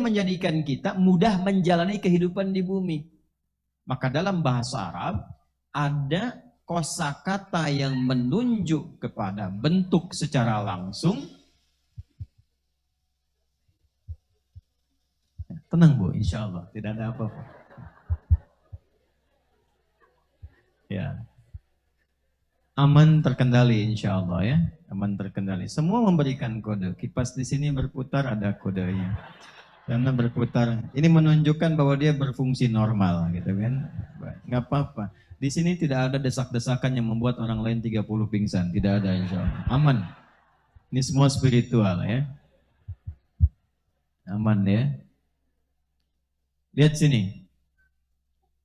menjadikan kita mudah menjalani kehidupan di bumi. Maka dalam bahasa Arab ada kosakata yang menunjuk kepada bentuk secara langsung. Tenang Bu, insya Allah tidak ada apa-apa. Ya, aman terkendali insya Allah ya, aman terkendali. Semua memberikan kode. Kipas di sini berputar ada kodenya. Karena berputar, ini menunjukkan bahwa dia berfungsi normal gitu kan. Nggak apa-apa. Di sini tidak ada desak-desakan yang membuat orang lain 30 pingsan. Tidak ada insya Allah. Aman. Ini semua spiritual ya. Aman ya. Lihat sini.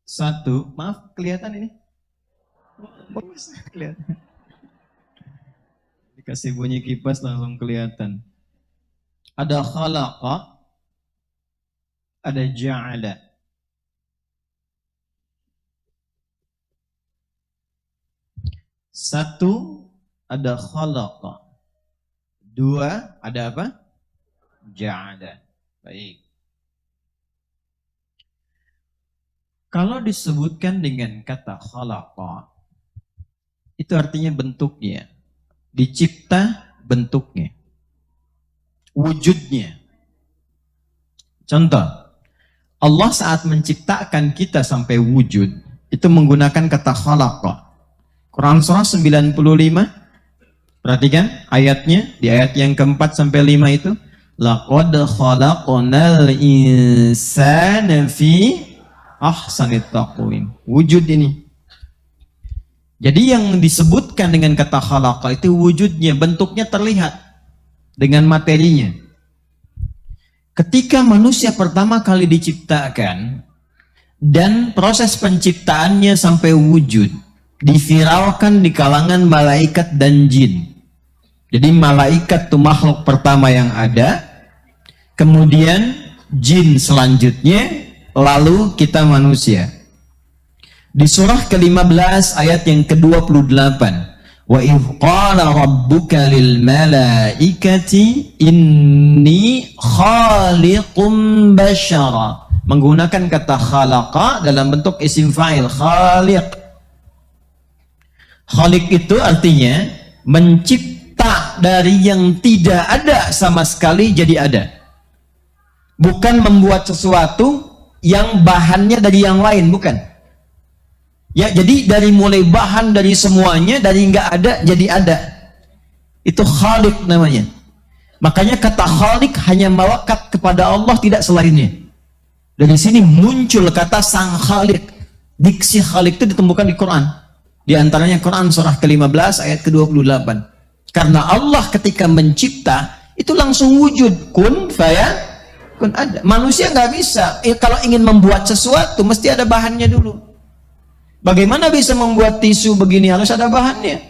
Satu, maaf kelihatan ini? Bagus kelihatan. Dikasih bunyi kipas langsung kelihatan. Ada khalaqa, ada ja'ala. Satu, ada khalaqa. Dua, ada apa? Ja'ala. Baik. Kalau disebutkan dengan kata khalaqa, itu artinya bentuknya. Dicipta bentuknya. Wujudnya. Contoh, Allah saat menciptakan kita sampai wujud, itu menggunakan kata khalaqa. Quran surah 95, perhatikan ayatnya, di ayat yang keempat sampai 5 itu. Laqad khalaqnal insana fi ahsanit taqwim. Wujud ini. Jadi yang disebutkan dengan kata khalaqa itu wujudnya, bentuknya terlihat dengan materinya. Ketika manusia pertama kali diciptakan dan proses penciptaannya sampai wujud, diviralkan di kalangan malaikat dan jin. Jadi malaikat itu makhluk pertama yang ada, kemudian jin selanjutnya, lalu kita manusia. Di surah ke-15 ayat yang ke-28, wa idh qala rabbuka lil malaikati inni khaliqum basyara, menggunakan kata khalaqa dalam bentuk isim fa'il, khaliq. Khaliq itu artinya mencipta dari yang tidak ada sama sekali jadi ada. Bukan membuat sesuatu yang bahannya dari yang lain, bukan. Ya, jadi dari mulai bahan dari semuanya, dari nggak ada jadi ada. Itu khaliq namanya. Makanya kata khaliq hanya melekat kepada Allah, tidak selainnya. Dari sini muncul kata sang khaliq. Diksi khaliq itu ditemukan di Quran. Di antaranya Quran surah ke-15 ayat ke-28. Karena Allah ketika mencipta itu langsung wujud, kun fayakun, ada. Manusia nggak bisa. Kalau ingin membuat sesuatu mesti ada bahannya dulu. Bagaimana bisa membuat tisu begini, harus ada bahannya.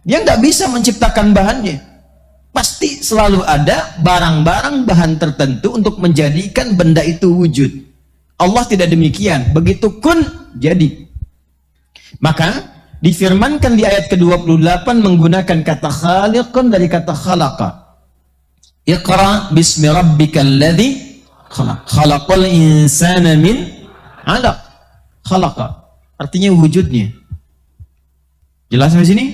Dia nggak bisa menciptakan bahannya. Pasti selalu ada barang-barang bahan tertentu untuk menjadikan benda itu wujud. Allah tidak demikian. Begitu kun, jadi. Maka difirmankan di ayat ke-28 menggunakan kata khaliqun dari kata khalaqa. Iqra bismi rabbikal ladzi khalaq. Khalaqal insana min 'alaq. Khalaqa artinya wujudnya. Jelas sampai sini?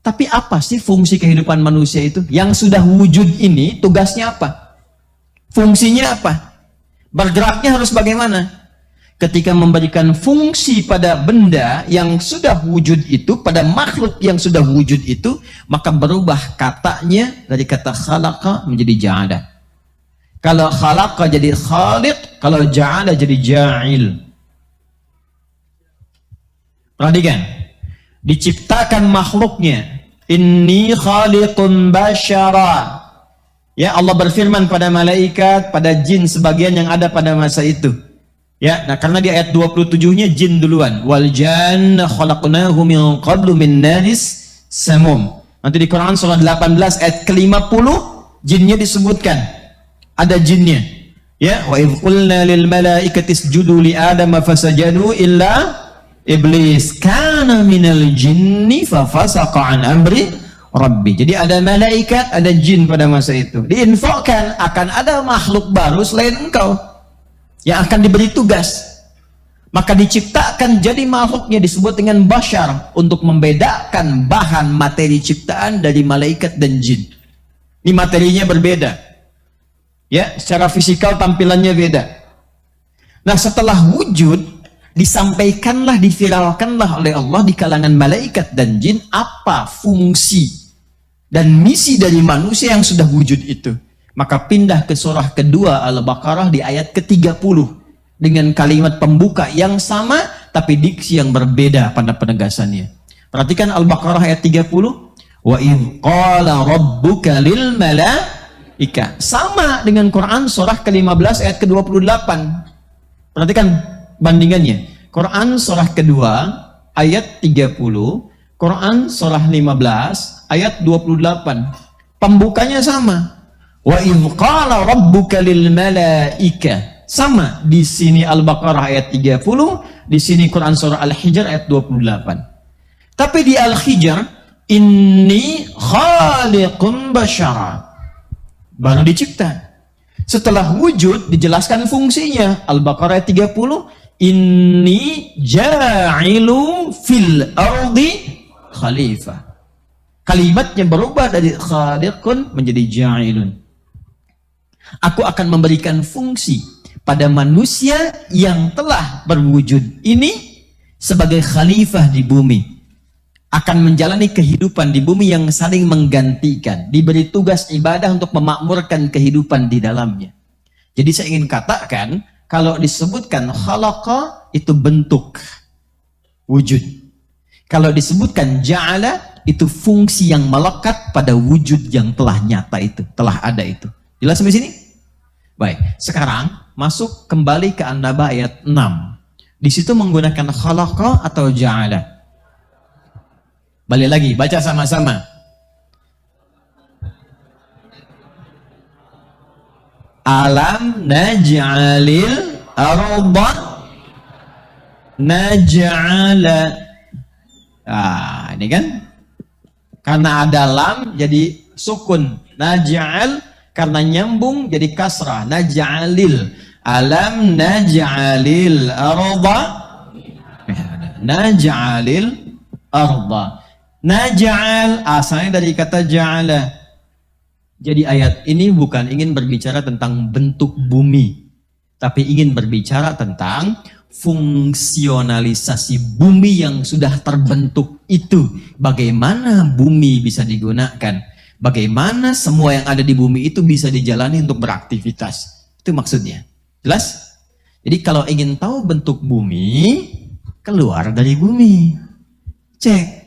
Tapi apa sih fungsi kehidupan manusia itu? Yang sudah wujud ini tugasnya apa? Fungsinya apa? Bergeraknya harus bagaimana? Ketika memberikan fungsi pada benda yang sudah wujud itu, pada makhluk yang sudah wujud itu, maka berubah katanya dari kata khalaqa menjadi ja'ala. Kalau khalaqa jadi khaliq, kalau ja'ala jadi ja'il. Perhatikan, diciptakan makhluknya, inni khaliqun basyara. Ya, Allah berfirman pada malaikat, pada jin sebagian yang ada pada masa itu. Ya, nah karena di ayat 27-nya jin duluan. Wal janna khalaqnahu min qablu min naris samum. Nanti di Quran surah 18 ayat ke-50 jinnya disebutkan. Ada jinnya. Ya, wa idh qulna lil malaikati isjudu li adama fasajadu illa iblis kana minal jinni fafasaqa an amri Rabbi. Jadi ada malaikat, ada jin pada masa itu. Diinfokan akan ada makhluk baru selain engkau yang akan diberi tugas. Maka diciptakan jadi makhluknya disebut dengan bashar untuk membedakan bahan materi ciptaan dari malaikat dan jin. Ini materinya berbeda. Ya, secara fisikal tampilannya beda. Nah, setelah wujud disampaikanlah, diviralkanlah oleh Allah di kalangan malaikat dan jin apa fungsi dan misi dari manusia yang sudah wujud itu. Maka pindah ke surah kedua Al-Baqarah di ayat ke-30 dengan kalimat pembuka yang sama tapi diksi yang berbeda pada penegasannya. Perhatikan Al-Baqarah ayat 30. Wa idh qala rabbuka lil malaika. Sama dengan Quran surah ke-15 ayat ke-28. Perhatikan bandingannya. Quran surah kedua ayat 30, Quran surah 15 ayat 28. Pembukanya sama. Wa idh qala rabbuka lil malaika. Sama di sini Al-Baqarah ayat 30, di sini Quran surah Al-Hijr ayat 28. Tapi di Al-Hijr inni khaliqun basyara. Baru dicipta. Setelah wujud dijelaskan fungsinya. Al-Baqarah ayat 30, inni ja'ilu fil ardi khalifah. Kalimatnya berubah dari khaliqun menjadi ja'ilun. Aku akan memberikan fungsi pada manusia yang telah berwujud ini sebagai khalifah di bumi. Akan menjalani kehidupan di bumi yang saling menggantikan. Diberi tugas ibadah untuk memakmurkan kehidupan di dalamnya. Jadi saya ingin katakan, kalau disebutkan khalaqa itu bentuk wujud. Kalau disebutkan ja'ala itu fungsi yang melekat pada wujud yang telah nyata itu, telah ada itu. Jelas sampai sini? Baik, sekarang masuk kembali ke An-Naba ayat 6. Di situ menggunakan khalaqa atau ja'ala. Balik lagi, baca sama-sama. Alam naj'alil arda naj'ala. Ini kan karena ada lam jadi sukun. Naj'al karena nyambung jadi kasrah. Naj'alil. Alam naj'alil arda naj'alil arda. Naj'al asalnya dari kata ja'ala. Jadi ayat ini bukan ingin berbicara tentang bentuk bumi, tapi ingin berbicara tentang fungsionalisasi bumi yang sudah terbentuk itu. Bagaimana bumi bisa digunakan? Bagaimana semua yang ada di bumi itu bisa dijalani untuk beraktivitas? Itu maksudnya. Jelas? Jadi kalau ingin tahu bentuk bumi, keluar dari bumi. Cek.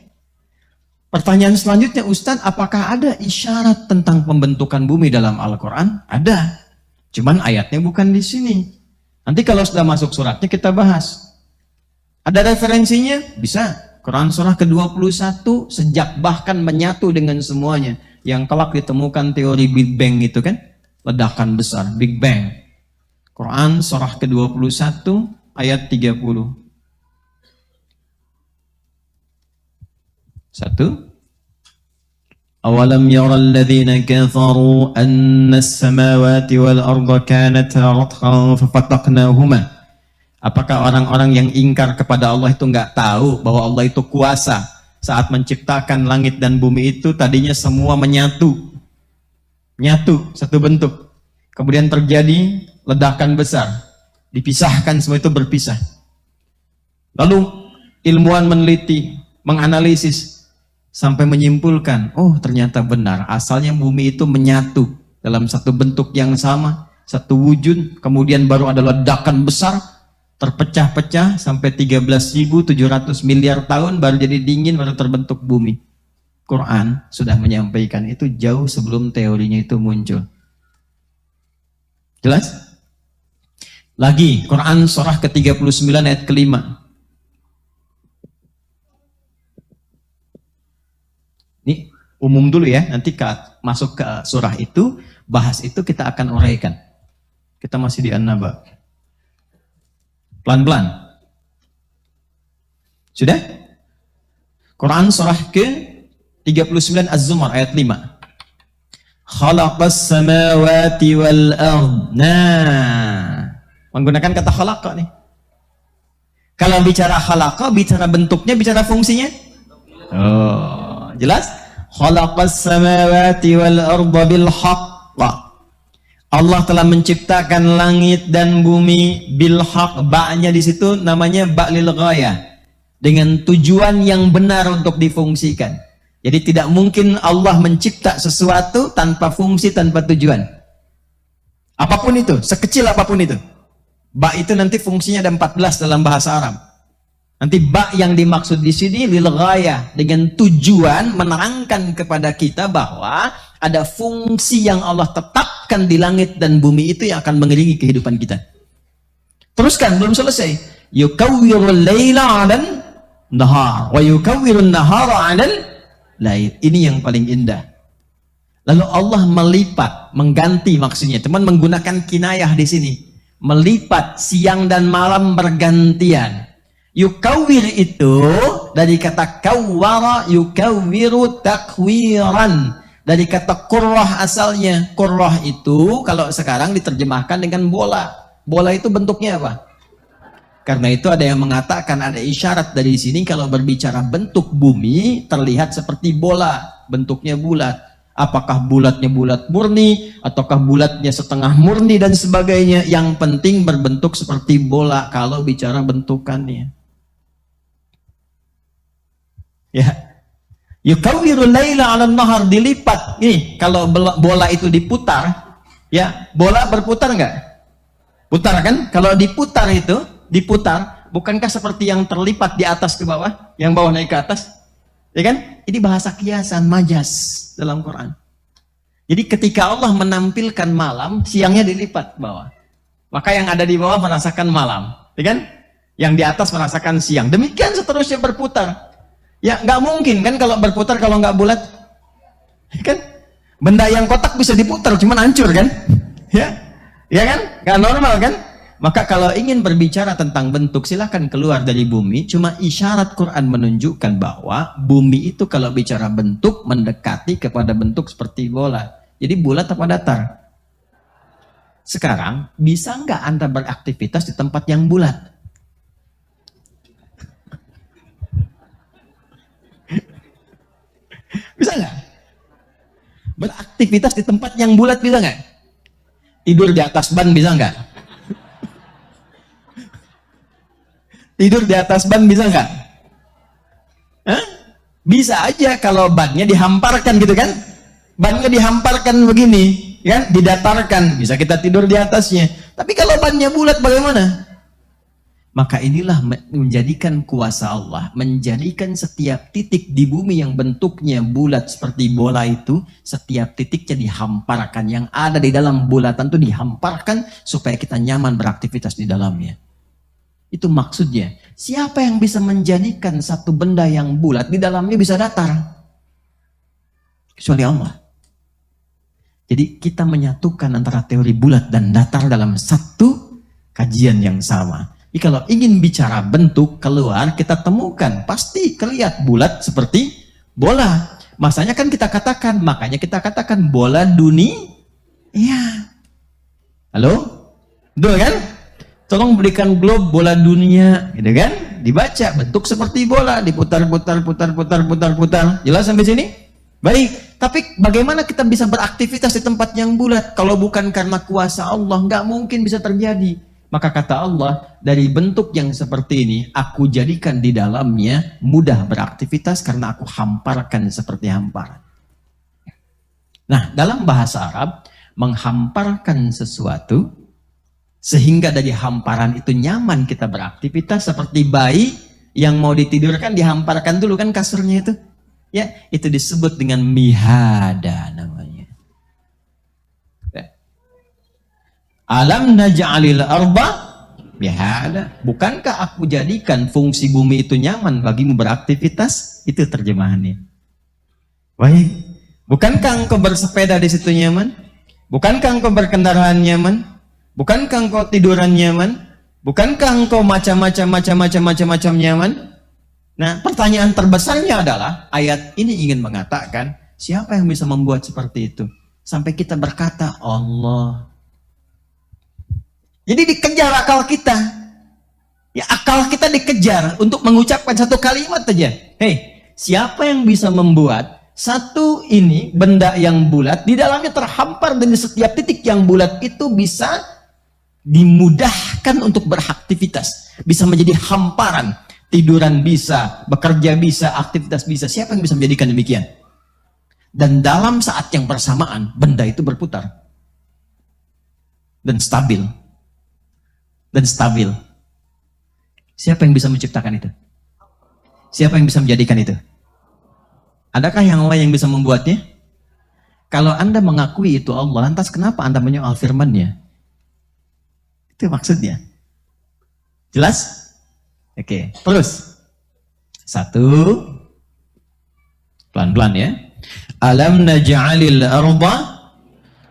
Pertanyaan selanjutnya, Ustadz, apakah ada isyarat tentang pembentukan bumi dalam Al-Quran? Ada. Cuman ayatnya bukan di sini. Nanti kalau sudah masuk suratnya kita bahas. Ada referensinya? Bisa. Quran surah ke-21 sejak bahkan menyatu dengan semuanya. Yang kelak ditemukan teori Big Bang itu kan? Ledakan besar, Big Bang. Quran surah ke-21 ayat 30. Satu. Awalam yaral ladzina kafaru anna as-samawati wal arda kanata ratqan fafataqnahuma. Apakah orang-orang yang ingkar kepada Allah itu enggak tahu bahwa Allah itu kuasa saat menciptakan langit dan bumi itu tadinya semua menyatu. Nyatu satu bentuk. Kemudian terjadi ledakan besar. Dipisahkan semua itu berpisah. Lalu ilmuwan meneliti, menganalisis sampai menyimpulkan, oh ternyata benar, asalnya bumi itu menyatu dalam satu bentuk yang sama, satu wujud, kemudian baru ada ledakan besar, terpecah-pecah sampai 13.700 miliar tahun baru jadi dingin, baru terbentuk bumi. Quran sudah menyampaikan itu jauh sebelum teorinya itu muncul. Jelas? Lagi, Quran surah ke-39 ayat ke-5. Ini umum dulu ya, nanti masuk ke surah itu, bahas itu kita akan uraikan. Kita masih di An-Naba. Pelan-pelan. Sudah? Quran surah ke 39 Az-Zumar ayat 5. Khalaqas samawati wal ard. Nah, menggunakan kata khalaqa nih. Kalau bicara khalaqa, bicara bentuknya, bicara fungsinya. Oh, jelas? Khalaqas samawati wal arda bil haqq. Allah telah menciptakan langit dan bumi bil haqq. Ba-nya di situ namanya ba' lil ghayah. Dengan tujuan yang benar untuk difungsikan. Jadi tidak mungkin Allah mencipta sesuatu tanpa fungsi, tanpa tujuan. Apapun itu, sekecil apapun itu. Ba itu nanti fungsinya ada 14 dalam bahasa Arab. Nanti ba yang dimaksud di sini lil ghayah, dengan tujuan menerangkan kepada kita bahwa ada fungsi yang Allah tetapkan di langit dan bumi itu yang akan mengiringi kehidupan kita. Teruskan, belum selesai. Yukawwirul laila 'alan nahar wa yukawwirun nahara 'alal lain. Ini yang paling indah. Lalu Allah melipat, mengganti maksudnya. Teman menggunakan kinayah di sini. Melipat siang dan malam bergantian. Yukawwir itu dari kata kawwara, yukawwiru takwiran. Dari kata qurrah asalnya. Qurrah itu kalau sekarang diterjemahkan dengan bola. Bola itu bentuknya apa? Karena itu ada yang mengatakan, ada isyarat dari sini kalau berbicara bentuk bumi terlihat seperti bola, bentuknya bulat. Apakah bulatnya bulat murni ataukah bulatnya setengah murni dan sebagainya, yang penting berbentuk seperti bola kalau bicara bentukannya. Ya. Yukawwirul laila 'alan nahar, dilipat. Nih, kalau bola itu diputar, ya, bola berputar enggak? Putar kan? Kalau diputar itu diputar, bukankah seperti yang terlipat di atas ke bawah, yang bawah naik ke atas, ya kan? Ini bahasa kiasan, majas dalam Quran. Jadi ketika Allah menampilkan malam, siangnya dilipat ke bawah, maka yang ada di bawah merasakan malam, ya kan? Yang di atas merasakan siang. Demikian seterusnya berputar. Ya nggak mungkin kan kalau berputar kalau nggak bulat, ya kan? Benda yang kotak bisa diputar, cuman hancur kan? Ya kan? Nggak normal kan? Maka kalau ingin berbicara tentang bentuk, silahkan keluar dari bumi. Cuma isyarat Quran menunjukkan bahwa bumi itu kalau bicara bentuk mendekati kepada bentuk seperti bola. Jadi bulat apa datar? Sekarang bisa nggak Anda beraktivitas di tempat yang bulat? Bisa nggak? Beraktivitas di tempat yang bulat bisa nggak? Tidur di atas ban bisa nggak? Tidur di atas ban bisa nggak? Bisa aja kalau bannya dihamparkan gitu kan? Bannya dihamparkan begini, kan? Didatarkan, bisa kita tidur di atasnya. Tapi kalau bannya bulat bagaimana? Maka inilah menjadikan kuasa Allah, menjadikan setiap titik di bumi yang bentuknya bulat seperti bola itu, setiap titiknya dihamparkan. Yang ada di dalam bulatan itu dihamparkan supaya kita nyaman beraktivitas di dalamnya. Itu maksudnya. Siapa yang bisa menjadikan satu benda yang bulat di dalamnya bisa datar? Kecuali Allah. Jadi kita menyatukan antara teori bulat dan datar dalam satu kajian yang sama. Jadi kalau ingin bicara bentuk keluar, kita temukan pasti kelihatan bulat seperti bola. Masanya kan kita katakan, makanya kita katakan bola dunia. Iya. Halo? Betul kan? Tolong berikan globe bola dunia, gitu kan? Dibaca bentuk seperti bola, diputar-putar, putar-putar. Jelas sampai sini? Baik. Tapi bagaimana kita bisa beraktivitas di tempat yang bulat? Kalau bukan karena kuasa Allah, nggak mungkin bisa terjadi. Maka kata Allah, dari bentuk yang seperti ini, aku jadikan di dalamnya mudah beraktivitas karena aku hamparkan seperti hamparan. Nah, dalam bahasa Arab, menghamparkan sesuatu sehingga dari hamparan itu nyaman kita beraktivitas, seperti bayi yang mau ditidurkan dihamparkan dulu kan kasurnya itu. Ya, itu disebut dengan mihada namanya. Alam naj'alil arba mihada. Bukankah aku jadikan fungsi bumi itu nyaman bagimu beraktivitas? Itu terjemahannya. Baik. Bukankah engkau bersepeda di situ nyaman? Bukankah engkau berkendaraan nyaman? Bukankah engkau tiduran nyaman? Bukankah engkau macam-macam nyaman? Nah, pertanyaan terbesarnya adalah ayat ini ingin mengatakan, siapa yang bisa membuat seperti itu? Sampai kita berkata, Allah. Jadi dikejar akal kita. Ya, akal kita dikejar untuk mengucapkan satu kalimat saja. Hei, siapa yang bisa membuat satu ini benda yang bulat di dalamnya terhampar, dan di setiap titik yang bulat itu bisa dimudahkan untuk beraktivitas, bisa menjadi hamparan, tiduran bisa, bekerja bisa, aktivitas bisa. Siapa yang bisa menjadikan demikian? Dan dalam saat yang bersamaan benda itu berputar dan stabil dan stabil. Siapa yang bisa menciptakan itu? Siapa yang bisa menjadikan itu? Adakah yang lain yang bisa membuatnya? Kalau Anda mengakui itu Allah, lantas kenapa Anda menyoal firman-Nya? Itu maksudnya. Jelas? Oke, terus. Satu. Pelan-pelan ya. Alam naj'alil arda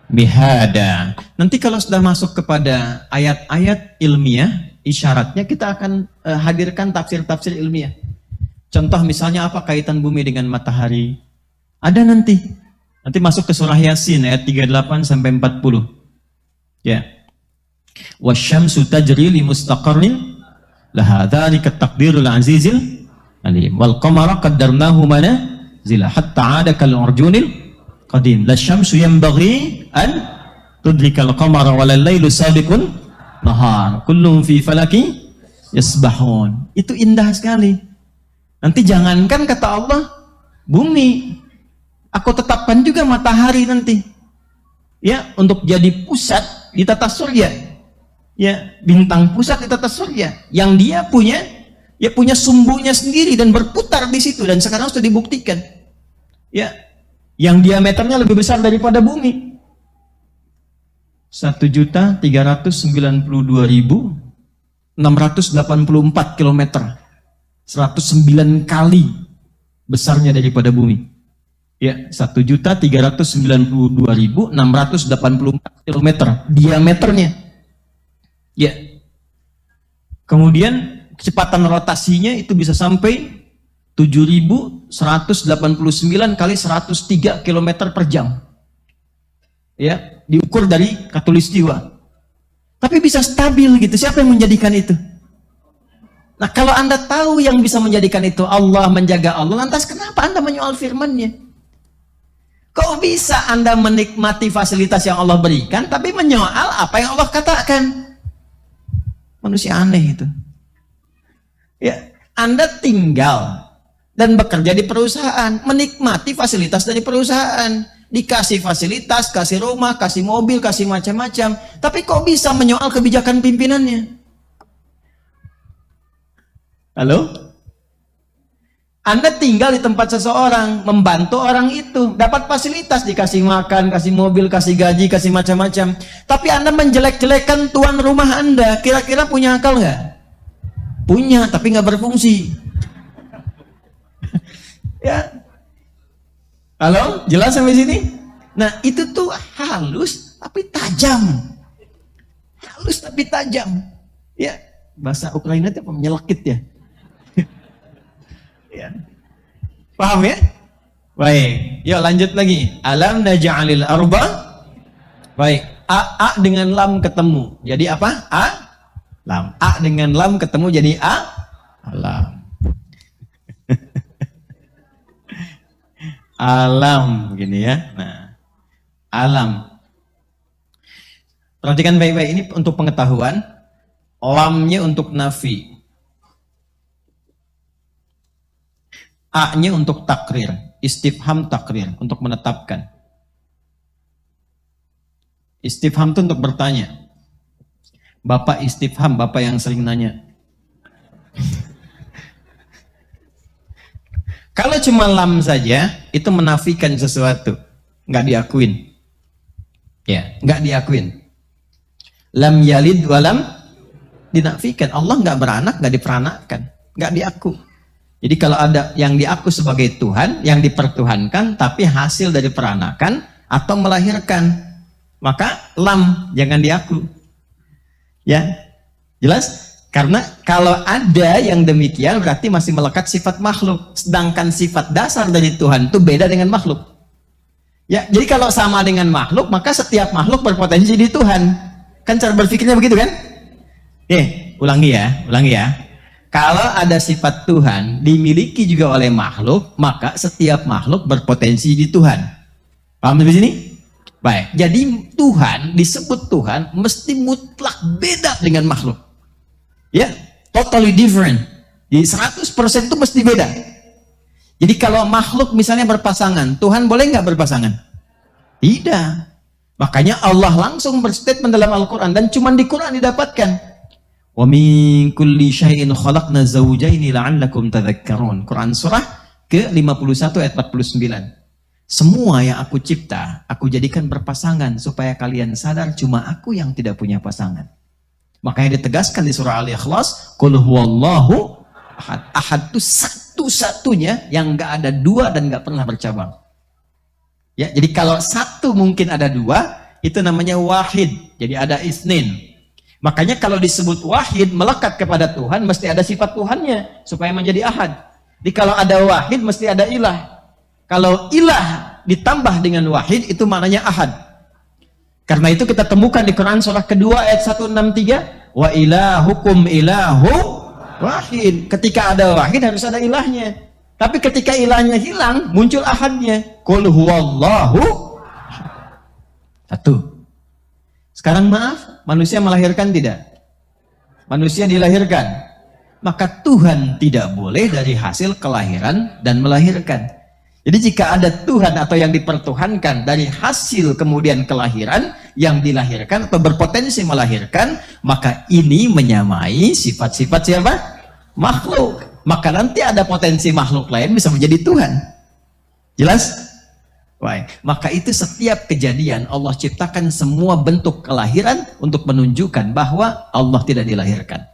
mihada. Nanti kalau sudah masuk kepada ayat-ayat ilmiah, isyaratnya kita akan hadirkan tafsir-tafsir ilmiah. Contoh misalnya apa kaitan bumi dengan matahari? Ada nanti. Nanti masuk ke surah Yasin ayat 38 sampai 40. Ya. Wasyamsu tajri li mustaqarrin laha dzalika taqdirul azizil alim. Wal qamara qaddarnahu manazila hatta 'ada kal urjunil qadim. Lasyamsu yanbaghi an tudrikal qamara walal lailu sabiqun nahar. Kullun fi falaki yasbahun. Itu indah sekali. Nanti jangankan kata Allah bumi, aku tetapkan juga matahari nanti, ya, untuk jadi pusat di tata surya, ya, bintang pusat di tata surya, yang dia punya, ya, punya sumbunya sendiri dan berputar di situ, dan sekarang sudah dibuktikan, ya, yang diameternya lebih besar daripada bumi, 1.392.684 km. 109 kali besarnya daripada bumi. Ya, 1.392.684 km diameternya. Ya. Kemudian kecepatan rotasinya itu bisa sampai 7.189 kali 103 km per jam. Ya, diukur dari khatulistiwa. Tapi bisa stabil gitu. Siapa yang menjadikan itu? Nah, kalau Anda tahu yang bisa menjadikan itu Allah, menjaga Allah, lantas kenapa Anda menyoal firman-Nya? Kok bisa Anda menikmati fasilitas yang Allah berikan, tapi menyoal apa yang Allah katakan? Manusia aneh itu. Ya, Anda tinggal dan bekerja di perusahaan, menikmati fasilitas dari perusahaan, dikasih fasilitas, kasih rumah, kasih mobil, kasih macam-macam, tapi kok bisa menyoal kebijakan pimpinannya? Halo? Anda tinggal di tempat seseorang, membantu orang itu, dapat fasilitas, dikasih makan, kasih mobil, kasih gaji, kasih macam-macam. Tapi Anda menjelek-jelekan tuan rumah Anda, kira-kira punya akal nggak? Punya, tapi nggak berfungsi. Ya. Halo? Jelas sampai sini? Nah, itu tuh halus tapi tajam. Halus tapi tajam. Ya, bahasa Ukraina itu apa? Menyelekit ya. Ya. Paham ya? Baik, yuk lanjut lagi. Alam naj'alil arba. Baik, a dengan lam ketemu. Jadi apa? Lam. A dengan lam ketemu jadi alam. Alam gini ya. Nah, alam. Perhatikan baik-baik, ini untuk pengetahuan. Lamnya untuk nafi. A-nya untuk takrir, istifham takrir, untuk menetapkan. Istifham itu untuk bertanya. Bapak istifham, bapak yang sering nanya. Kalau cuma lam saja, itu menafikan sesuatu, nggak diakuin. Ya, nggak diakuin. Lam yalid walam dinafikan. Allah nggak beranak, nggak diperanakkan, nggak diaku. Jadi kalau ada yang diaku sebagai Tuhan, yang dipertuhankan, tapi hasil dari peranakan atau melahirkan, maka lam jangan diaku. Ya, jelas? Karena kalau ada yang demikian berarti masih melekat sifat makhluk. Sedangkan sifat dasar dari Tuhan itu beda dengan makhluk. Ya, jadi kalau sama dengan makhluk, maka setiap makhluk berpotensi di Tuhan. Kan cara berpikirnya begitu kan? Ulangi ya. Kalau ada sifat Tuhan dimiliki juga oleh makhluk, maka setiap makhluk berpotensi di Tuhan. Paham di sini? Baik. Jadi Tuhan disebut Tuhan mesti mutlak beda dengan makhluk. Ya, totally different. Jadi 100% itu mesti beda. Jadi kalau makhluk misalnya berpasangan, Tuhan boleh nggak berpasangan? Tidak. Makanya Allah langsung berstatement dalam Al-Quran, dan cuma di Quran didapatkan. Wa min kulli syai'in khalaqna zawjaini la'allakum tadhakkarun. Quran surah ke-51 ayat 49. Semua yang aku cipta, aku jadikan berpasangan supaya kalian sadar cuma aku yang tidak punya pasangan. Makanya ditegaskan di surah Al-Ikhlas, qul huwallahu ahad. Ahad itu satu-satunya yang nggak ada dua dan nggak pernah bercabang. Ya, jadi kalau satu mungkin ada dua, itu namanya wahid. Jadi ada isnin. Makanya kalau disebut wahid melekat kepada Tuhan, mesti ada sifat Tuhannya supaya menjadi ahad. Jadi kalau ada wahid mesti ada ilah. Kalau ilah ditambah dengan wahid itu maknanya ahad. Karena itu kita temukan di Quran surah kedua ayat 163, wa ilahukum ilahu wahid. Ketika ada wahid harus ada ilahnya. Tapi ketika ilahnya hilang, muncul ahadnya. Qul huwallahu satu. Sekarang maaf, manusia melahirkan tidak? Manusia dilahirkan. Maka Tuhan tidak boleh dari hasil kelahiran dan melahirkan. Jadi jika ada Tuhan atau yang dipertuhankan dari hasil kemudian kelahiran yang dilahirkan atau berpotensi melahirkan, maka ini menyamai sifat-sifat siapa? Makhluk. Maka nanti ada potensi makhluk lain bisa menjadi Tuhan. Jelas? Baik. Maka itu setiap kejadian Allah ciptakan semua bentuk kelahiran untuk menunjukkan bahwa Allah tidak dilahirkan.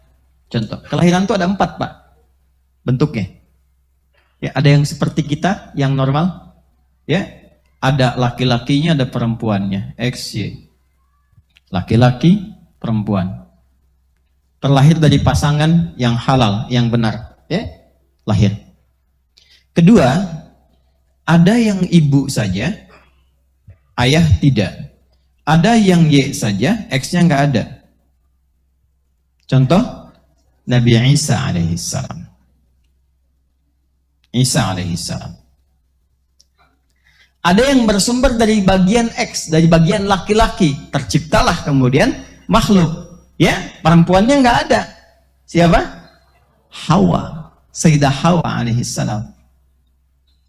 Contoh, kelahiran itu ada 4, Pak, bentuknya. Ya, ada yang seperti kita, yang normal. Ya, ada laki-lakinya, ada perempuannya. X, Y. Laki-laki, perempuan. Terlahir dari pasangan yang halal, yang benar. Ya, lahir. Kedua, ada yang ibu saja, ayah tidak. Ada yang Y saja, X-nya nggak ada. Contoh, Nabi Isa alaihissalam. Isa alaihissalam. Ada yang bersumber dari bagian X, dari bagian laki-laki. Terciptalah kemudian makhluk. Ya, perempuannya nggak ada. Siapa? Hawa. Sayyidah Hawa alaihissalam.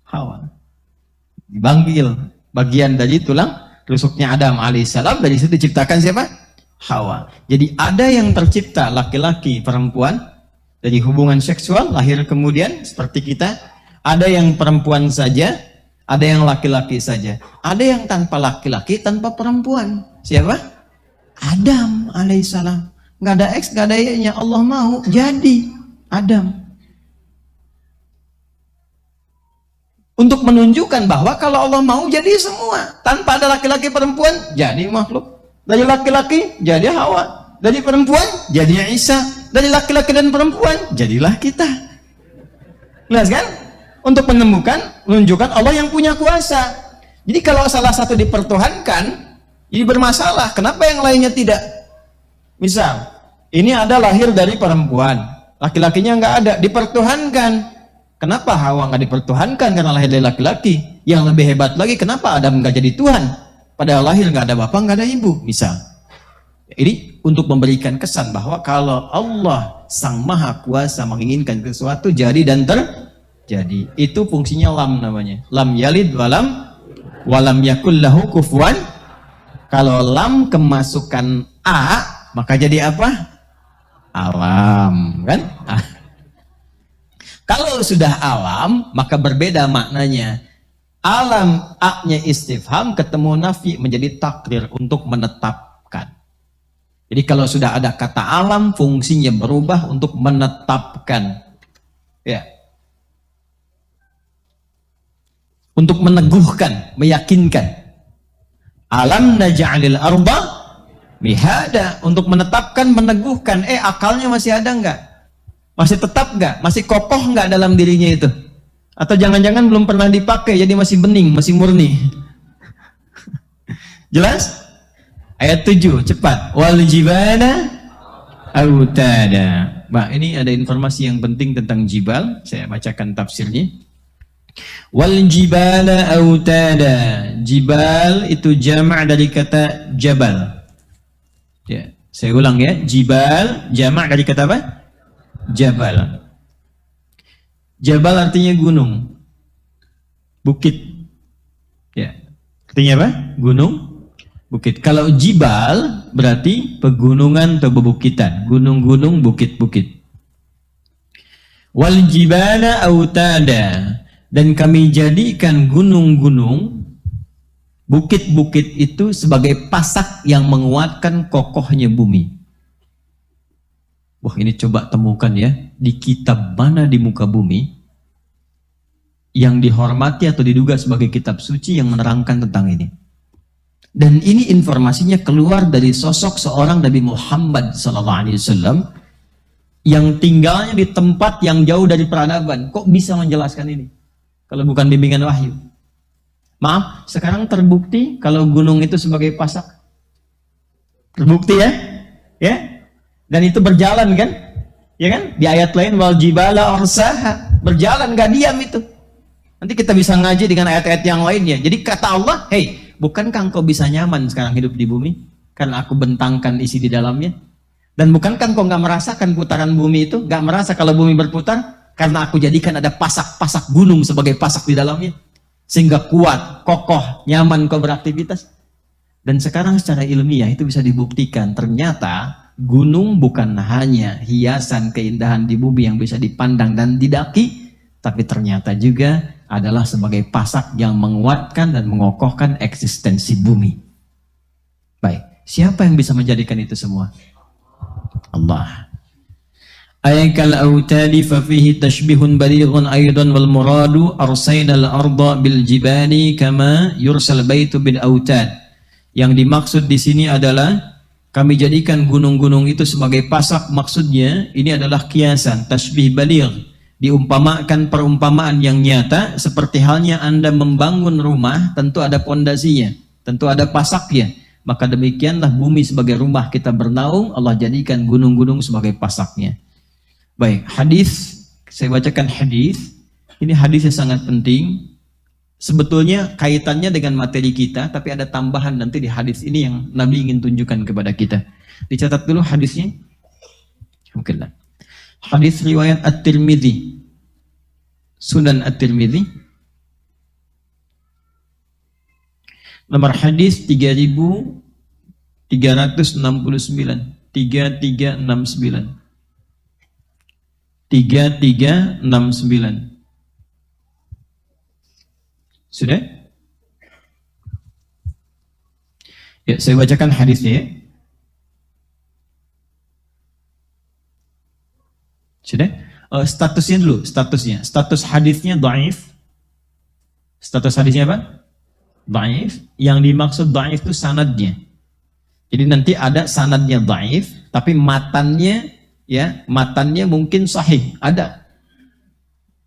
Hawa. Dipanggil bagian dari tulang rusuknya Adam alaihissalam. Dari situ diciptakan siapa? Hawa. Jadi ada yang tercipta laki-laki, perempuan dari hubungan seksual, lahir kemudian seperti kita. Ada yang perempuan saja, ada yang laki-laki saja. Ada yang tanpa laki-laki, tanpa perempuan. Siapa? Adam alaihissalam. Nggak ada X, nggak ada Y-nya. Allah mau jadi Adam. Untuk menunjukkan bahwa kalau Allah mau jadi semua. Tanpa ada laki-laki perempuan, jadi makhluk. Dari laki-laki, jadi Hawa. Dari perempuan, jadi Isa. Dari laki-laki dan perempuan, jadilah kita. Jelas kan? Untuk menemukan, menunjukkan Allah yang punya kuasa. Jadi kalau salah satu dipertuhankan, jadi bermasalah. Kenapa yang lainnya tidak? Misal, ini ada lahir dari perempuan, laki-lakinya nggak ada, dipertuhankan. Kenapa Hawa nggak dipertuhankan karena lahir dari laki-laki? Yang lebih hebat lagi, kenapa Adam nggak jadi Tuhan? Padahal lahir nggak ada bapak, nggak ada ibu. Misal, ini untuk memberikan kesan bahwa kalau Allah Sang Maha Kuasa menginginkan sesuatu jadi dan terjadi. Itu fungsinya lam namanya. Lam yalid walam yakul lahu kufuwan. Kalau lam kemasukan a, maka jadi apa? Alam, kan? Kalau sudah alam, maka berbeda maknanya. Alam a-nya istifham ketemu nafi menjadi takdir untuk menetapkan. Jadi kalau sudah ada kata alam, fungsinya berubah untuk menetapkan. Ya. Untuk meneguhkan, meyakinkan. Alam naj'alil arda mihada, untuk menetapkan, meneguhkan, akalnya masih ada nggak? Masih tetap nggak? Masih kokoh nggak dalam dirinya itu? Atau jangan-jangan belum pernah dipakai, jadi masih bening, masih murni. Jelas? Ayat 7, cepat. Wal jibala autada. Bah, ini ada informasi yang penting tentang jibal. Saya bacakan tafsirnya. Wal jibala autada. Jibal itu jama' dari kata jabal. Ya, saya ulang ya. Jibal jama' dari kata apa? Jabal. Jabal artinya gunung, bukit. Ya, artinya apa? Gunung, bukit. Kalau jibal berarti pegunungan atau bebukitan, gunung-gunung, bukit-bukit. Wal jibala autada, dan kami jadikan gunung-gunung, bukit-bukit itu sebagai pasak yang menguatkan kokohnya bumi. Wah, ini coba temukan ya, di kitab mana di muka bumi yang dihormati atau diduga sebagai kitab suci yang menerangkan tentang ini. Dan ini informasinya keluar dari sosok seorang Nabi Muhammad SAW yang tinggalnya di tempat yang jauh dari peradaban. Kok bisa menjelaskan ini kalau bukan bimbingan wahyu? Maaf, sekarang terbukti kalau gunung itu sebagai pasak. Terbukti ya? Ya? Dan itu berjalan kan? Ya kan? Di ayat lain wal jibala arsaha, berjalan, gak diam itu. Nanti kita bisa ngaji dengan ayat-ayat yang lainnya. Jadi kata Allah, "Hei, bukankah engkau bisa nyaman sekarang hidup di bumi? Karena aku bentangkan isi di dalamnya. Dan bukankah engkau gak merasakan putaran bumi itu? Gak merasa kalau bumi berputar? Karena aku jadikan ada pasak-pasak gunung sebagai pasak di dalamnya. Sehingga kuat, kokoh, nyaman kau beraktivitas." Dan sekarang secara ilmiah itu bisa dibuktikan. Ternyata gunung bukan hanya hiasan keindahan di bumi yang bisa dipandang dan didaki, tapi ternyata juga adalah sebagai pasak yang menguatkan dan mengokohkan eksistensi bumi. Baik, siapa yang bisa menjadikan itu semua? Allah. Ayakal autadi fa fihi tashbihun balighun aidan wal muradu arsaynal arda bil jibali kama yursal baitu bil autad. Yang dimaksud di sini adalah kami jadikan gunung-gunung itu sebagai pasak. Maksudnya ini adalah kiasan, tashbih baligh, diumpamakan perumpamaan yang nyata, seperti halnya Anda membangun rumah, tentu ada pondasinya, tentu ada pasaknya. Maka demikianlah bumi sebagai rumah kita bernaung, Allah jadikan gunung-gunung sebagai pasaknya. Baik, hadis, saya bacakan hadis. Ini hadisnya sangat penting. Sebetulnya kaitannya dengan materi kita, tapi ada tambahan nanti di hadis ini yang Nabi ingin tunjukkan kepada kita. Dicatat dulu hadisnya. Alhamdulillah. Hadis riwayat At-Tirmidzi, Sunan At-Tirmidzi, nomor hadis 3369, 3369, 3369. Sudah? Ya, saya bacakan hadisnya ya. Sudah? Statusnya dulu, statusnya. Status hadisnya dhaif. Status hadisnya apa? Dhaif. Yang dimaksud dhaif itu sanadnya. Jadi nanti ada sanadnya dhaif, tapi matannya ya, matannya mungkin sahih, ada.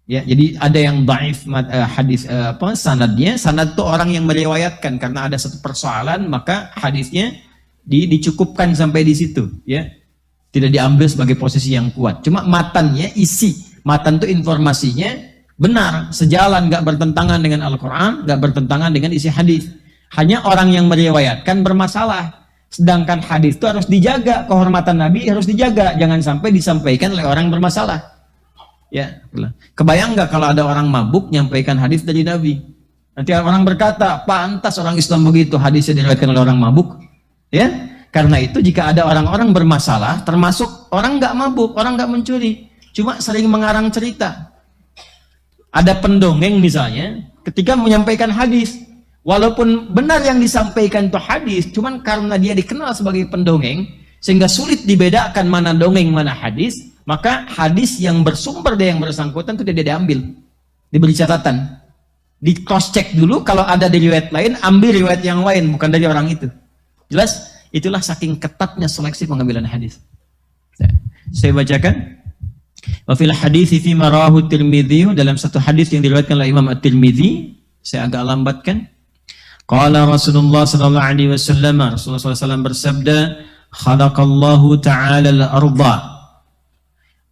Ya, jadi ada yang dhaif hadis sanadnya. Sanad itu orang yang meriwayatkan, karena ada satu persoalan maka hadisnya dicukupkan sampai di situ, ya. Tidak diambil sebagai posisi yang kuat. Cuma matannya, isi matan itu informasinya benar, sejalan, nggak bertentangan dengan Al-Qur'an, nggak bertentangan dengan isi hadis. Hanya orang yang meriwayatkan bermasalah. Sedangkan hadis itu harus dijaga, kehormatan Nabi harus dijaga, jangan sampai disampaikan oleh orang yang bermasalah. Ya, kebayang nggak kalau ada orang mabuk nyampaikan hadis dari Nabi? Nanti orang berkata, pantas orang Islam begitu, hadisnya diriwayatkan oleh orang mabuk. Ya, karena itu jika ada orang-orang bermasalah, termasuk orang nggak mabuk, orang nggak mencuri, cuma sering mengarang cerita. Ada pendongeng misalnya, ketika menyampaikan hadis, walaupun benar yang disampaikan itu hadis, cuman karena dia dikenal sebagai pendongeng, sehingga sulit dibedakan mana dongeng mana hadis. Maka hadis yang bersumber dari yang bersangkutan itu tidak diambil, diberi catatan, di cross check dulu, kalau ada di riwayat lain ambil riwayat yang lain, bukan dari orang itu. Jelas? Itulah saking ketatnya seleksi pengambilan hadis. Saya bacakan. Wa fil hadits fi marahu Tirmidzi, dalam satu hadis yang diriwayatkan oleh Imam At-Tirmidzi, saya agak lambatkan. Qala Rasulullah sallallahu alaihi wasallam, Rasulullah SAW bersabda, khalaqallahu ta'ala al-ardha.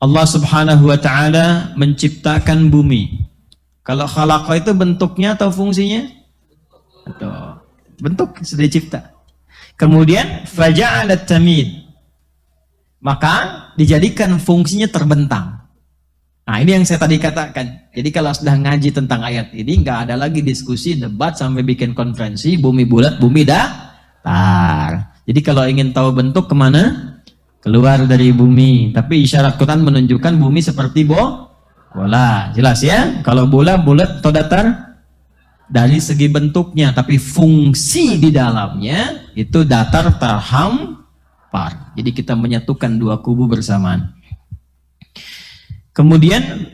Allah Subhanahu wa taala menciptakan bumi. Kalau khalaqa itu bentuknya atau fungsinya? Atau bentuk sudah dicipta. Kemudian faja'alat tamid, maka dijadikan fungsinya terbentang. Nah, ini yang saya tadi katakan. Jadi kalau sudah ngaji tentang ayat ini, nggak ada lagi diskusi, debat sampai bikin konferensi, bumi bulat, bumi datar. Jadi kalau ingin tahu bentuk kemana? Keluar dari bumi. Tapi isyarat Quran menunjukkan bumi seperti bola. Jelas ya? Kalau bola bulat atau datar? Dari segi bentuknya, tapi fungsi di dalamnya itu datar terhampar. Jadi kita menyatukan dua kubu bersamaan. Kemudian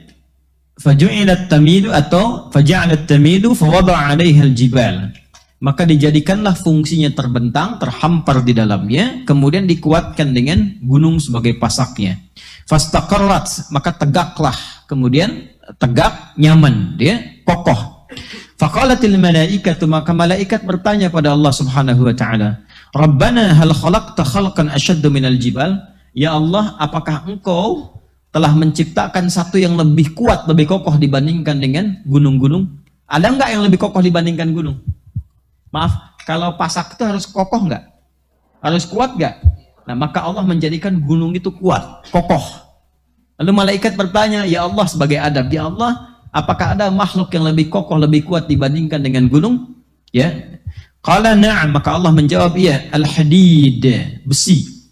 faju'ilat tamidu atau faja'alat tamidu fawada'a 'alaiha al-jibal. Maka dijadikanlah fungsinya terbentang, terhampar di dalamnya, kemudian dikuatkan dengan gunung sebagai pasaknya. Fastaqarrat, maka tegaklah, kemudian tegak, nyaman, dia kokoh. Faqalatil malaikatu, maka malaikat bertanya pada Allah Subhanahu wa taala, Rabbana hal khalaqta khalqan asyadda minal jibal? Ya Allah, apakah engkau telah menciptakan satu yang lebih kuat, lebih kokoh dibandingkan dengan gunung-gunung? Ada enggak yang lebih kokoh dibandingkan gunung? Maaf, kalau pasak itu harus kokoh enggak? Harus kuat enggak? Nah, maka Allah menjadikan gunung itu kuat, kokoh. Lalu malaikat bertanya, ya Allah, sebagai adab, ya Allah, apakah ada makhluk yang lebih kokoh, lebih kuat dibandingkan dengan gunung? Ya. Qala na'am, maka Allah menjawab, iya, al-hadid, besi.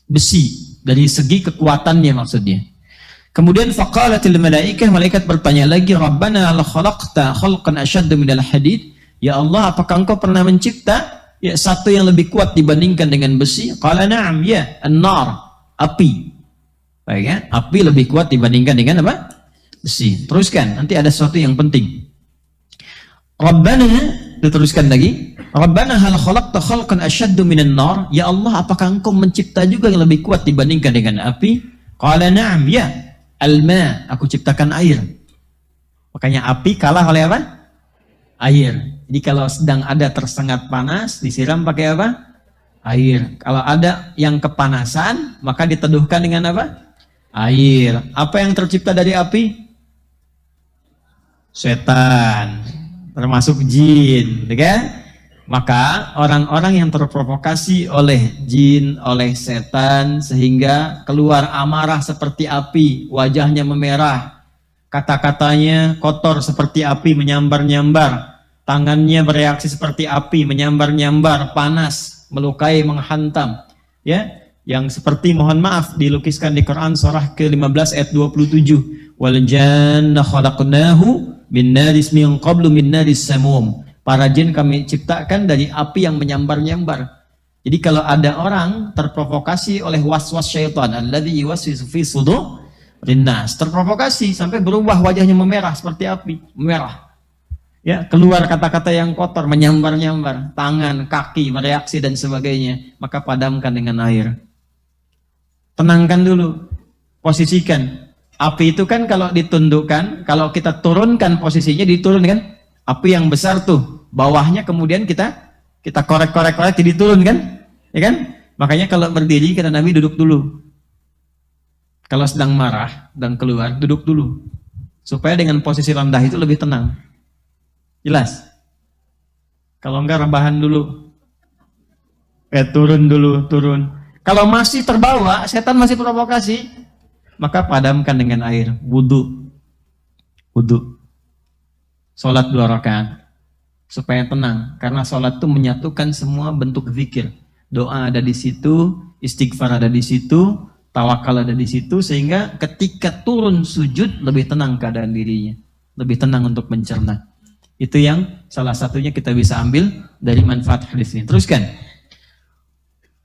Besi dari segi kekuatannya maksudnya. Kemudian faqalatil malaikah, malaikat bertanya lagi, Rabbana la khalaqta khalqan asyadda minal hadid? Ya Allah, apakah engkau pernah mencipta ya satu yang lebih kuat dibandingkan dengan besi? Qala na'am, ya, an-nar, api. Baik ya, api lebih kuat dibandingkan dengan apa? Besi. Teruskan, nanti ada sesuatu yang penting. Rabbana, diteruskan lagi, Rabbana hal khalaqta khalqan asyaddu minan nar? Ya Allah, apakah engkau mencipta juga yang lebih kuat dibandingkan dengan api? Qala na'am, ya, al-ma, aku ciptakan air. Makanya api kalah oleh apa? Air. Jadi kalau sedang ada tersengat panas, disiram pakai apa? Air. Kalau ada yang kepanasan, maka diteduhkan dengan apa? Air. Apa yang tercipta dari api? Setan, termasuk jin, kan? Maka orang-orang yang terprovokasi oleh jin, oleh setan, sehingga keluar amarah seperti api, wajahnya memerah, kata-katanya kotor seperti api, menyambar-nyambar, tangannya bereaksi seperti api, menyambar-nyambar, panas, melukai, menghantam, ya, yang seperti, mohon maaf, dilukiskan di Quran surah ke-15 ayat 27, wal janna khalaqnahu min naris min qablu min naris samum. Para jin kami ciptakan dari api yang menyambar-nyambar. Jadi kalau ada orang terprovokasi oleh was-was syaitan, alladzi yuwaswisu fi sudurin nas, terprovokasi sampai berubah wajahnya memerah seperti api, memerah. Ya, keluar kata-kata yang kotor, menyambar-nyambar, tangan, kaki, bereaksi dan sebagainya, maka padamkan dengan air. Tenangkan dulu, posisikan. Api itu kan kalau ditundukkan, kalau kita turunkan posisinya, diturunkan api yang besar tuh, bawahnya kemudian kita korek-korek jadi turun kan? Ya kan? Makanya kalau berdiri kata Nabi, duduk dulu. Kalau sedang marah dan keluar, duduk dulu. Supaya dengan posisi rendah itu lebih tenang. Jelas? Kalau enggak rebahan dulu. Turun dulu, turun. Kalau masih terbawa, setan masih provokasi, maka padamkan dengan air, wudu. Wudu. Sholat 2 rakaat supaya tenang, karena sholat itu menyatukan semua bentuk zikir. Doa ada di situ, istighfar ada di situ, tawakal ada di situ, sehingga ketika turun sujud lebih tenang keadaan dirinya, lebih tenang untuk mencerna. Itu yang salah satunya kita bisa ambil dari manfaat hadis ini. Teruskan.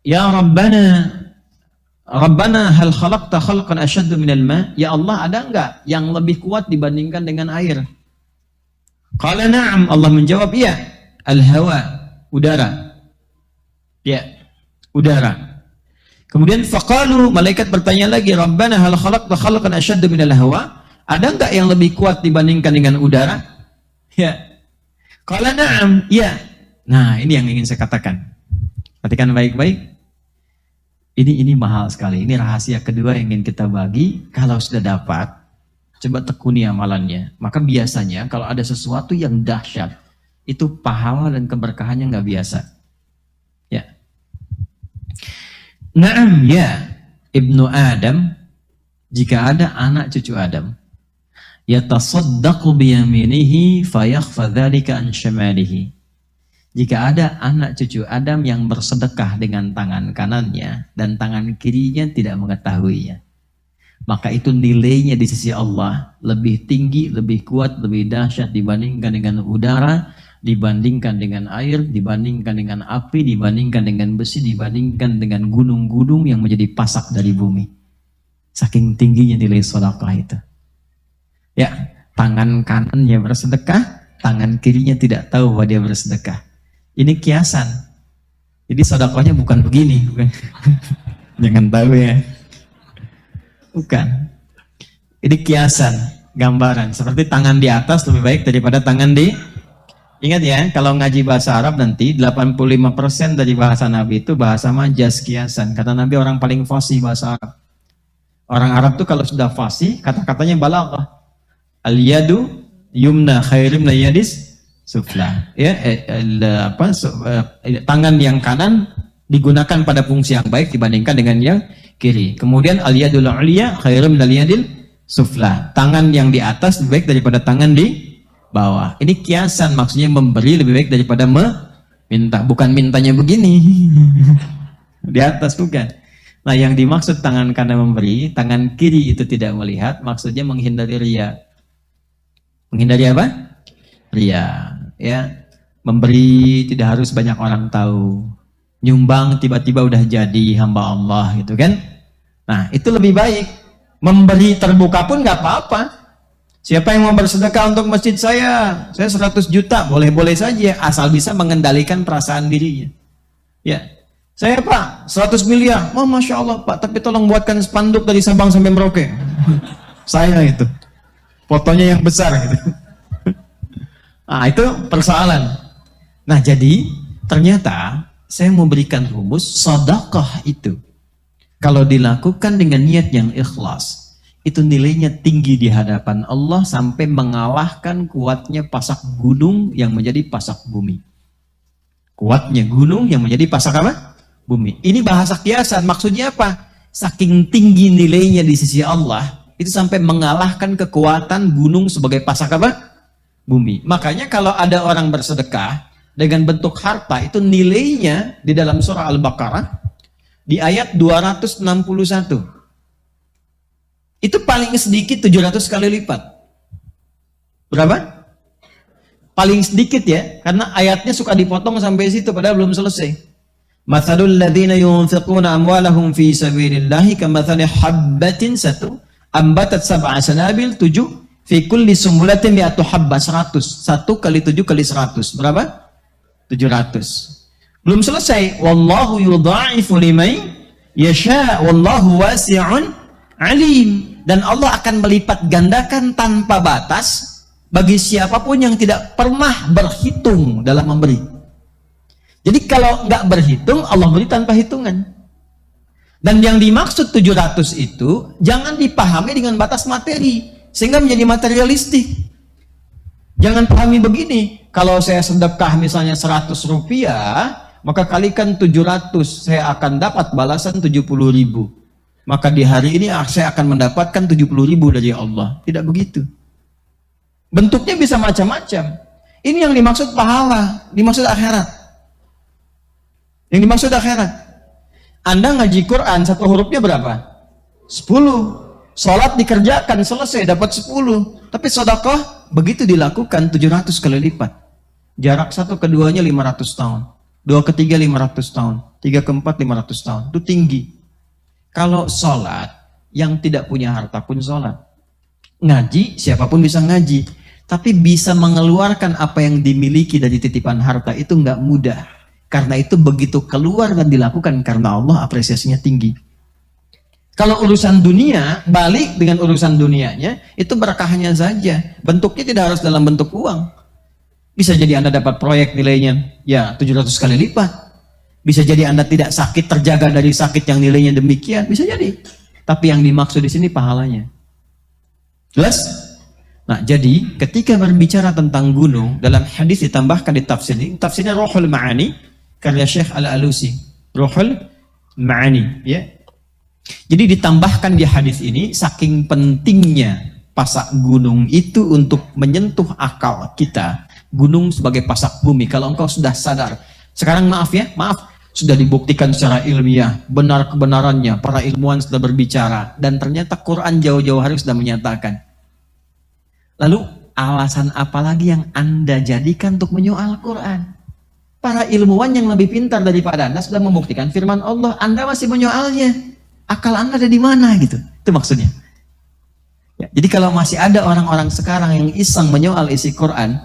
Ya Rabbana, Rabbana hal khalaqta khalqan asyaddu minal ma? Ya Allah, ada enggak yang lebih kuat dibandingkan dengan air? Qala na'am, Allah menjawab, iya, al-hawa, udara. Ya. udara. Kemudian faqalu, malaikat bertanya lagi, Rabbana hal khalaqta khalqan asyadda minal hawa? Ada enggak yang lebih kuat dibandingkan dengan udara? Ya. Qala na'am, ya. Nah, ini yang ingin saya katakan. Perhatikan baik-baik. Ini mahal sekali. Ini rahasia kedua yang ingin kita bagi. Kalau sudah dapat, coba tekuni amalannya. Maka biasanya kalau ada sesuatu yang dahsyat, itu pahala dan keberkahannya nggak biasa. Ya. Naam ya Ibnu Adam, jika ada anak cucu Adam, yatasaddaqu biyaminihi fayakhfa dzalika an syamalihi. Jika ada anak cucu Adam yang bersedekah dengan tangan kanannya dan tangan kirinya tidak mengetahuinya, maka itu nilainya di sisi Allah lebih tinggi, lebih kuat, lebih dahsyat dibandingkan dengan udara, dibandingkan dengan air, dibandingkan dengan api, dibandingkan dengan besi, dibandingkan dengan gunung-gunung yang menjadi pasak dari bumi. Saking tingginya nilai sedekah itu. Ya, tangan kanannya bersedekah, tangan kirinya tidak tahu bahwa dia bersedekah. Ini kiasan. Jadi sedekahnya bukan begini, bukan. Jangan tahu ya. Bukan. Ini kiasan, gambaran. Seperti tangan di atas lebih baik daripada tangan di. Ingat ya, kalau ngaji bahasa Arab nanti 85% dari bahasa Nabi itu bahasa majaz, kiasan. Kata Nabi orang paling fasih bahasa Arab. Orang Arab tuh kalau sudah fasih, kata-katanya balaghah. Al-yadu yumna khairim la yadis sufla. Ya, tangan yang kanan digunakan pada fungsi yang baik dibandingkan dengan yang kiri. Kemudian al-yadul ulya khairum minal yadil sufla. Tangan yang di atas lebih baik daripada tangan di bawah. Ini kiasan, maksudnya memberi lebih baik daripada meminta. Bukan mintanya begini. Di atas bukan. Nah, yang dimaksud tangan kanan memberi, tangan kiri itu tidak melihat, maksudnya menghindari riya. Menghindari apa? Riya. Ya, memberi tidak harus banyak orang tahu. Nyumbang tiba-tiba udah jadi hamba Allah gitu kan. Nah, itu lebih baik. Memberi terbuka pun nggak apa-apa. Siapa yang mau bersedekah untuk masjid saya 100 juta, boleh-boleh saja asal bisa mengendalikan perasaan dirinya. Ya, saya Pak 100 miliar, oh Masya Allah Pak, tapi tolong buatkan spanduk dari Sabang sampai Merauke. Saya itu fotonya yang besar gitu. Nah, itu persoalan. Nah, jadi ternyata saya mau berikan rumus sedekah itu kalau dilakukan dengan niat yang ikhlas, itu nilainya tinggi di hadapan Allah sampai mengalahkan kuatnya pasak gunung yang menjadi pasak bumi. Kuatnya gunung yang menjadi pasak apa? Bumi. Ini bahasa kiasan, maksudnya apa? Saking tinggi nilainya di sisi Allah, itu sampai mengalahkan kekuatan gunung sebagai pasak apa? Bumi. Makanya kalau ada orang bersedekah dengan bentuk harta, itu nilainya di dalam surah Al-Baqarah di ayat 261. Itu paling sedikit 700 kali lipat. Berapa? Paling sedikit ya, karena ayatnya suka dipotong sampai situ padahal belum selesai. Matsalul ladzina yunfiquna amwalahum fi sabilillahi kamatsali habbatin ambatat sab'a sanabil 7 fi kulli sumbulatin mi'atu habba 100. 1 kali 7 kali 100. Berapa? 700. Belum selesai. Wallahu yudha'ifu liman yasha wallahu wasi'un alim. Dan Allah akan melipat gandakan tanpa batas bagi siapapun yang tidak pernah berhitung dalam memberi. Jadi kalau nggak berhitung, Allah beri tanpa hitungan. Dan yang dimaksud 700 itu jangan dipahami dengan batas materi sehingga menjadi materialistik. Jangan pahami begini, kalau saya sedekah misalnya 100 rupiah, maka kalikan 700, saya akan dapat balasan 70.000. Maka di hari ini saya akan mendapatkan 70.000 dari Allah. Tidak begitu. Bentuknya bisa macam-macam. Ini yang dimaksud pahala, dimaksud akhirat. Yang dimaksud akhirat. Anda ngaji Quran, satu hurufnya berapa? 10. Sholat dikerjakan, selesai, dapat 10. Tapi sedekah begitu dilakukan 700 kali lipat. Jarak satu keduanya 500 tahun. Dua ketiga 500 tahun. Tiga keempat 500 tahun. Itu tinggi. Kalau sholat, yang tidak punya harta pun sholat. Ngaji, siapapun bisa ngaji. Tapi bisa mengeluarkan apa yang dimiliki dari titipan harta itu nggak mudah. Karena itu begitu keluar dan dilakukan karena Allah, apresiasinya tinggi. Kalau urusan dunia, balik dengan urusan dunianya, itu berkahnya saja. Bentuknya tidak harus dalam bentuk uang. Bisa jadi Anda dapat proyek nilainya ya 700 kali lipat. Bisa jadi Anda tidak sakit, terjaga dari sakit yang nilainya demikian. Bisa jadi. Tapi yang dimaksud di sini pahalanya. Jelas? Nah, jadi ketika berbicara tentang gunung, dalam hadis ditambahkan di tafsir ini, tafsirnya Ruhul Ma'ani, karya Syekh Al-Alusi. Ruhul Ma'ani, ya. Jadi ditambahkan di hadis ini, saking pentingnya pasak gunung itu untuk menyentuh akal kita. Gunung sebagai pasak bumi. Kalau engkau sudah sadar, sekarang maaf, sudah dibuktikan secara ilmiah, benar kebenarannya, para ilmuwan sudah berbicara, dan ternyata Quran jauh-jauh hari sudah menyatakan. Lalu alasan apa lagi yang Anda jadikan untuk menyoal Quran? Para ilmuwan yang lebih pintar daripada Anda sudah membuktikan firman Allah, Anda masih menyoalnya. Akal Anda ada di mana gitu? Itu maksudnya. Ya, jadi kalau masih ada orang-orang sekarang yang iseng menyoal isi Quran,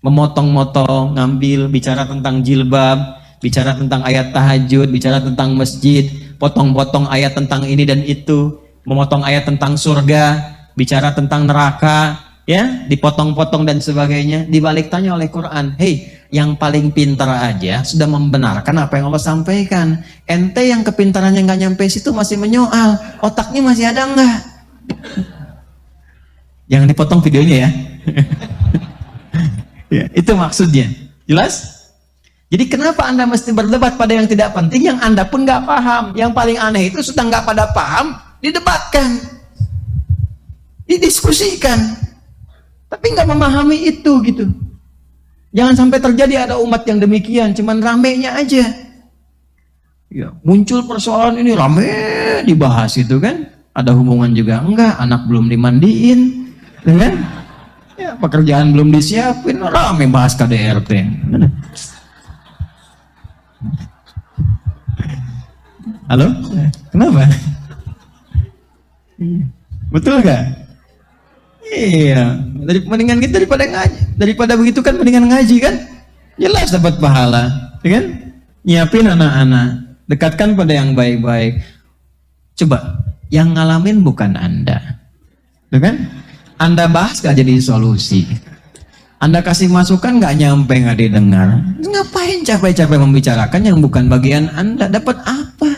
memotong-motong, ngambil, bicara tentang jilbab, bicara tentang ayat tahajud, bicara tentang masjid, potong-potong ayat tentang ini dan itu, memotong ayat tentang surga, bicara tentang neraka, ya, dipotong-potong dan sebagainya, dibalik tanya oleh Quran, hei, yang paling pintar aja sudah membenarkan apa yang Allah sampaikan. Ente yang kepintarannya nggak nyampe situ masih menyoal, otaknya masih ada nggak? Jangan dipotong videonya ya. Ya, itu maksudnya. Jelas? Jadi kenapa Anda mesti berdebat pada yang tidak penting, yang Anda pun nggak paham? Yang paling aneh itu sudah nggak pada paham, didebatkan, didiskusikan, tapi nggak memahami itu gitu. Jangan sampai terjadi ada umat yang demikian, cuman ramenya aja. Ya, muncul persoalan ini rame dibahas itu kan, ada hubungan juga enggak, anak belum dimandiin, kan? Ya, pekerjaan belum disiapin, rame bahas KDRT. Halo? Kenapa? Betul gak? Iya, mendingan kita daripada ngaji, daripada begitu kan mendingan ngaji kan, jelas dapat pahala, ya kan? Nyiapin anak-anak, dekatkan pada yang baik-baik. Coba, yang ngalamin bukan Anda, ya kan? Anda bahas gak jadi solusi, Anda kasih masukan gak nyampe, gak didengar. Ngapain capek-capek membicarakan yang bukan bagian Anda? Dapat apa?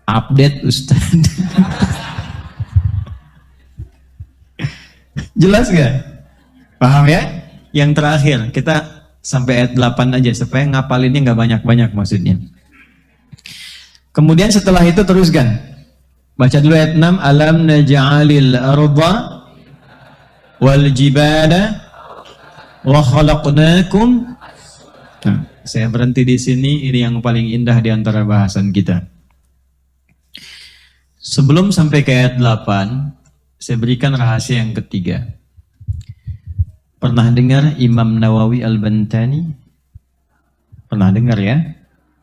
Update Ustaz. Jelas gak? Paham ya? Yang terakhir, kita sampai ayat 8 aja supaya ngapalinnya nggak banyak-banyak maksudnya. Kemudian setelah itu teruskan. Baca dulu ayat 6, alam naj'alil arda wal jibala wa khalaqnakum. Nah, saya berhenti di sini, ini yang paling indah di antara bahasan kita. Sebelum sampai ke ayat 8, saya berikan rahasia yang ketiga. Pernah dengar Imam Nawawi Al-Bantani? Pernah dengar ya?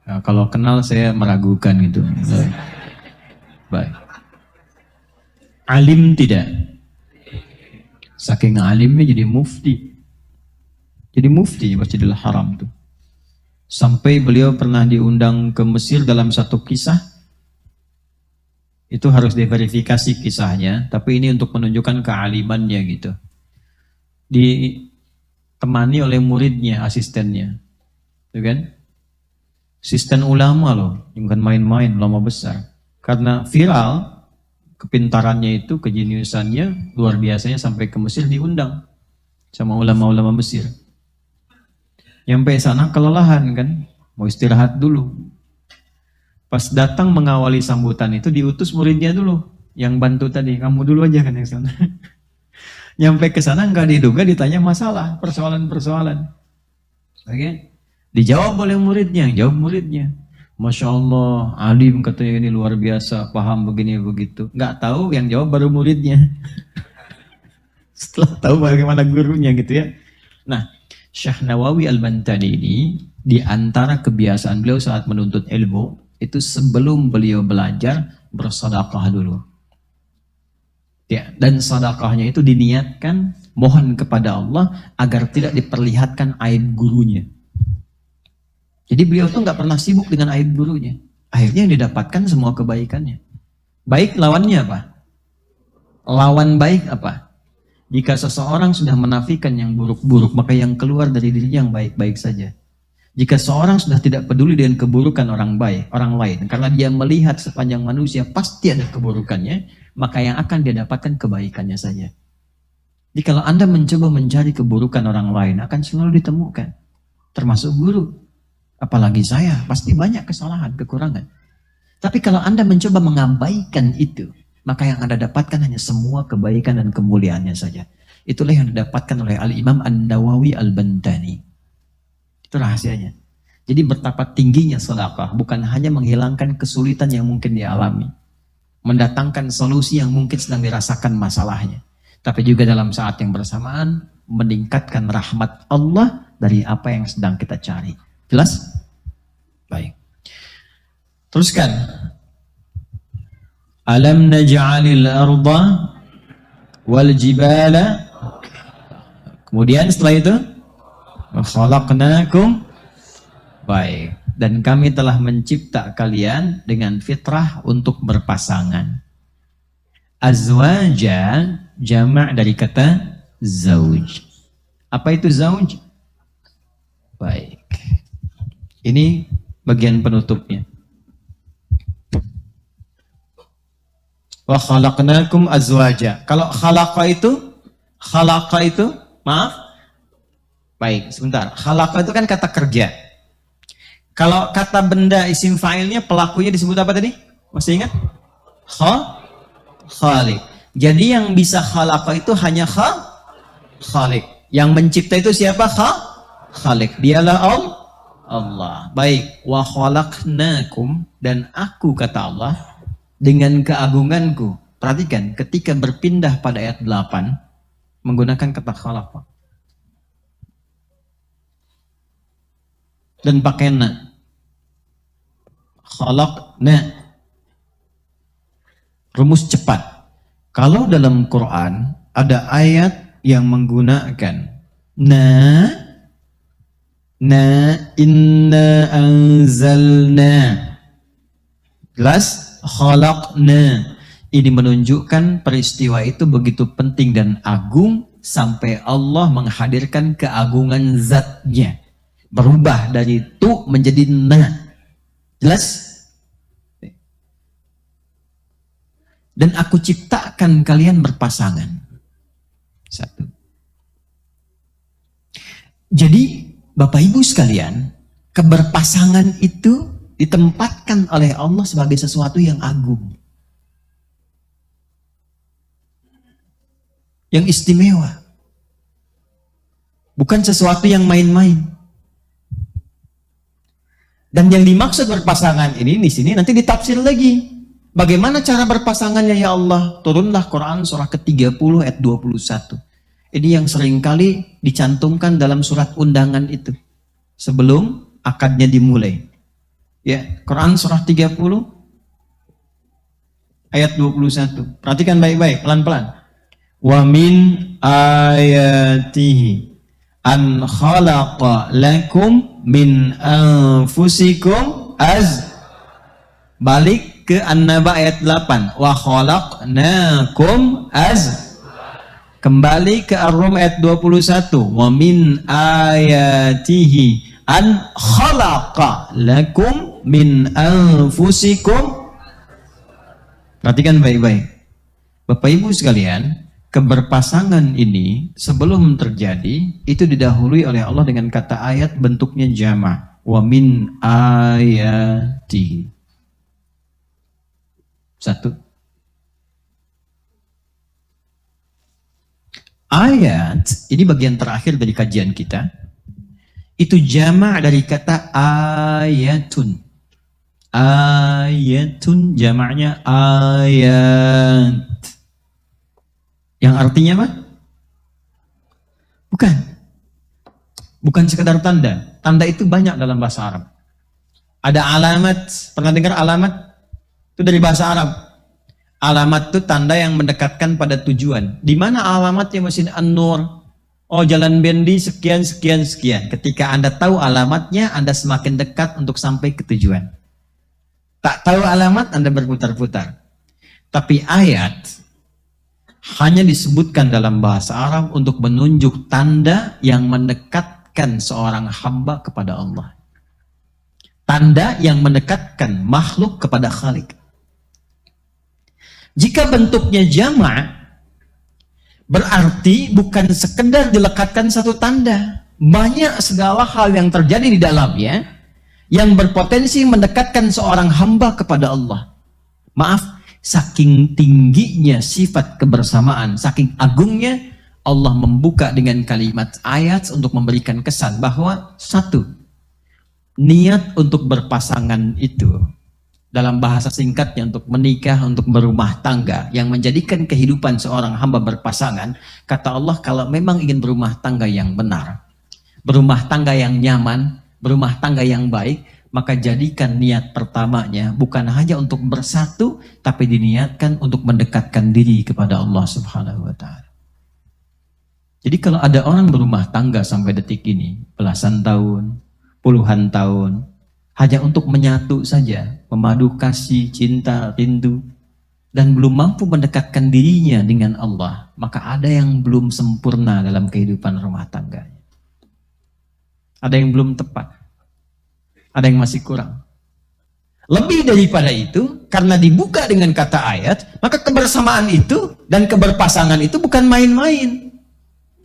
Nah, kalau kenal saya meragukan gitu. Baik. Alim tidak? Saking alimnya jadi mufti. Jadi mufti Masjidil Haram tuh. Sampai beliau pernah diundang ke Mesir dalam satu kisah. Itu harus diverifikasi kisahnya, tapi ini untuk menunjukkan kealimannya gitu. Ditemani oleh muridnya, asistennya, gitu kan? Asisten ulama loh, bukan main-main, ulama besar. Karena viral, kepintarannya itu, kejeniusannya luar biasanya sampai ke Mesir diundang sama ulama-ulama Mesir. Nyampe sana kelelahan kan, mau istirahat dulu. Pas datang mengawali sambutan itu diutus muridnya dulu, yang bantu tadi, kamu dulu aja kan yang sana. Nyampe ke sana nggak diduga ditanya masalah, persoalan-persoalan. Oke, dijawab oleh muridnya, jawab muridnya. Masya Allah, alim katanya ini luar biasa, paham begini begitu. Nggak tahu yang jawab baru muridnya. Setelah tahu bagaimana gurunya gitu ya. Nah, Syekh Nawawi Al-Bantani ini di antara kebiasaan beliau saat menuntut ilmu itu sebelum beliau belajar bersedekah dulu. Ya, dan sedekahnya itu diniatkan mohon kepada Allah agar tidak diperlihatkan aib gurunya. Jadi beliau tuh nggak pernah sibuk dengan aib gurunya. Akhirnya yang didapatkan semua kebaikannya. Baik lawannya apa? Lawan baik apa? Jika seseorang sudah menafikan yang buruk-buruk, maka yang keluar dari dirinya yang baik-baik saja. Jika seorang sudah tidak peduli dengan keburukan orang lain, karena dia melihat sepanjang manusia pasti ada keburukannya, maka yang akan dia dapatkan kebaikannya saja. Jadi kalau Anda mencoba mencari keburukan orang lain, akan selalu ditemukan. Termasuk guru. Apalagi saya, pasti banyak kesalahan, kekurangan. Tapi kalau Anda mencoba mengabaikan itu, maka yang Anda dapatkan hanya semua kebaikan dan kemuliaannya saja. Itulah yang didapatkan oleh Al-Imam An-Nawawi Al-Bantani. Itu rahasianya. Jadi betapa tingginya sedekah, bukan hanya menghilangkan kesulitan yang mungkin dialami, mendatangkan solusi yang mungkin sedang dirasakan masalahnya, tapi juga dalam saat yang bersamaan meningkatkan rahmat Allah dari apa yang sedang kita cari. Jelas? Baik. Teruskan. Alam naj'alil arda wal jibala. Kemudian setelah itu khalaqnakum. Baik. Dan kami telah mencipta kalian dengan fitrah untuk berpasangan. Azwaja jamak dari kata zauj. Apa itu zauj? Baik. Ini bagian penutupnya. Wa khalaqnakum azwaja. Kalau khalaqa itu, maaf. Baik, sebentar. Khalaqa itu kan kata kerja. Kalau kata benda isim fa'ilnya, pelakunya disebut apa tadi? Masih ingat? Khaliq. Jadi yang bisa khalaqa itu hanya khaliq. Yang mencipta itu siapa? Khaliq. Dialah Allah. Baik, wa khalaqnakum, dan aku, kata Allah, dengan keagunganku. Perhatikan, ketika berpindah pada ayat 8 menggunakan kata khalaqa dan pakai na. Khalaqna. Rumus cepat. Kalau dalam Quran ada ayat yang menggunakan inna anzalna, jelas khalaqna. Ini menunjukkan peristiwa itu begitu penting dan agung sampai Allah menghadirkan keagungan zatnya, berubah dari tu menjadi na. Jelas? Dan aku ciptakan kalian berpasangan. Satu. Jadi Bapak Ibu sekalian, keberpasangan itu ditempatkan oleh Allah sebagai sesuatu yang agung, yang istimewa, bukan sesuatu yang main-main. Dan yang dimaksud berpasangan ini di sini nanti ditafsir lagi. Bagaimana cara berpasangannya ya Allah? Turunlah Quran surah ke-30 ayat 21. Ini yang seringkali dicantumkan dalam surat undangan itu sebelum akadnya dimulai. Ya, Quran surah 30 ayat 21. Perhatikan baik-baik, pelan-pelan. Wa min ayatihi an khalaqa lakum min anfusikum balik ke An-Naba ayat 8. Wa khalaqnakum kembali ke Ar-Rum ayat 21. Wa min ayatihi an khalaqa lakum min anfusikum. Perhatikan baik-baik. Bapak Ibu sekalian, keberpasangan ini sebelum terjadi itu didahului oleh Allah dengan kata ayat bentuknya jama'. Wa min ayatihi. Satu. Ayat, ini bagian terakhir dari kajian kita. Itu jama' dari kata ayatun. Ayatun jama'nya ayat. Yang artinya apa? Bukan. Bukan sekedar tanda. Tanda itu banyak dalam bahasa Arab. Ada alamat. Pernah dengar alamat? Itu dari bahasa Arab. Alamat itu tanda yang mendekatkan pada tujuan. Di mana alamatnya mesin An-Nur? Oh, Jalan Bendi sekian, sekian, sekian. Ketika Anda tahu alamatnya, Anda semakin dekat untuk sampai ke tujuan. Tak tahu alamat, Anda berputar-putar. Tapi ayat hanya disebutkan dalam bahasa Arab untuk menunjuk tanda yang mendekatkan seorang hamba kepada Allah. Tanda yang mendekatkan makhluk kepada Khalik. Jika bentuknya jama', berarti bukan sekedar dilekatkan satu tanda. Banyak segala hal yang terjadi di dalamnya yang berpotensi mendekatkan seorang hamba kepada Allah. Maaf, saking tingginya sifat kebersamaan, saking agungnya, Allah membuka dengan kalimat ayat untuk memberikan kesan bahwa satu, niat untuk berpasangan itu dalam bahasa singkatnya untuk menikah, untuk berumah tangga yang menjadikan kehidupan seorang hamba berpasangan. Kata Allah, kalau memang ingin berumah tangga yang benar, berumah tangga yang nyaman, berumah tangga yang baik, maka jadikan niat pertamanya bukan hanya untuk bersatu, tapi diniatkan untuk mendekatkan diri kepada Allah Subhanahu wa Ta'ala. Jadi kalau ada orang berumah tangga sampai detik ini, belasan tahun, puluhan tahun, hanya untuk menyatu saja, memadu kasih, cinta, rindu, dan belum mampu mendekatkan dirinya dengan Allah, maka ada yang belum sempurna dalam kehidupan rumah tangganya. Ada yang belum tepat, ada yang masih kurang. Lebih daripada itu, karena dibuka dengan kata ayat, maka kebersamaan itu dan keberpasangan itu bukan main-main,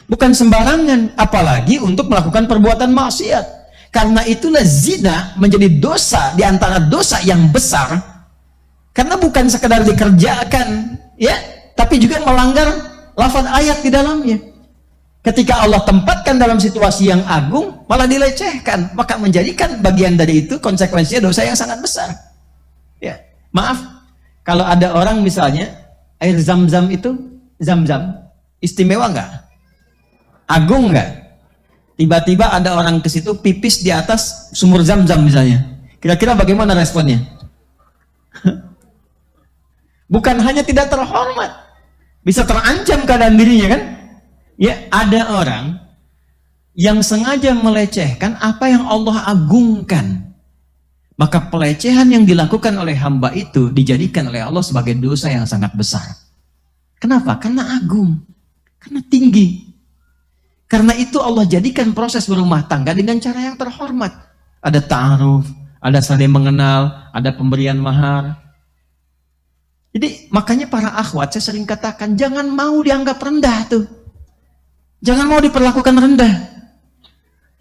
bukan sembarangan, apalagi untuk melakukan perbuatan maksiat. Karena itulah zina menjadi dosa di antara dosa yang besar, karena bukan sekedar dikerjakan, ya, tapi juga melanggar lafaz ayat di dalamnya. Ketika Allah tempatkan dalam situasi yang agung, malah dilecehkan, maka menjadikan bagian dari itu konsekuensinya dosa yang sangat besar. Ya, maaf, kalau ada orang misalnya air zam-zam itu, zam-zam istimewa nggak? Agung nggak? Tiba-tiba ada orang ke situ pipis di atas sumur zam-zam misalnya. Kira-kira bagaimana responnya? Bukan hanya tidak terhormat, bisa terancam keadaan dirinya kan? Ya, ada orang yang sengaja melecehkan apa yang Allah agungkan. Maka pelecehan yang dilakukan oleh hamba itu dijadikan oleh Allah sebagai dosa yang sangat besar. Kenapa? Karena agung, karena tinggi. Karena itu Allah jadikan proses berumah tangga dengan cara yang terhormat. Ada ta'aruf, ada saling mengenal, ada pemberian mahar. Jadi makanya para akhwat, saya sering katakan, jangan mau dianggap rendah tuh. Jangan mau diperlakukan rendah.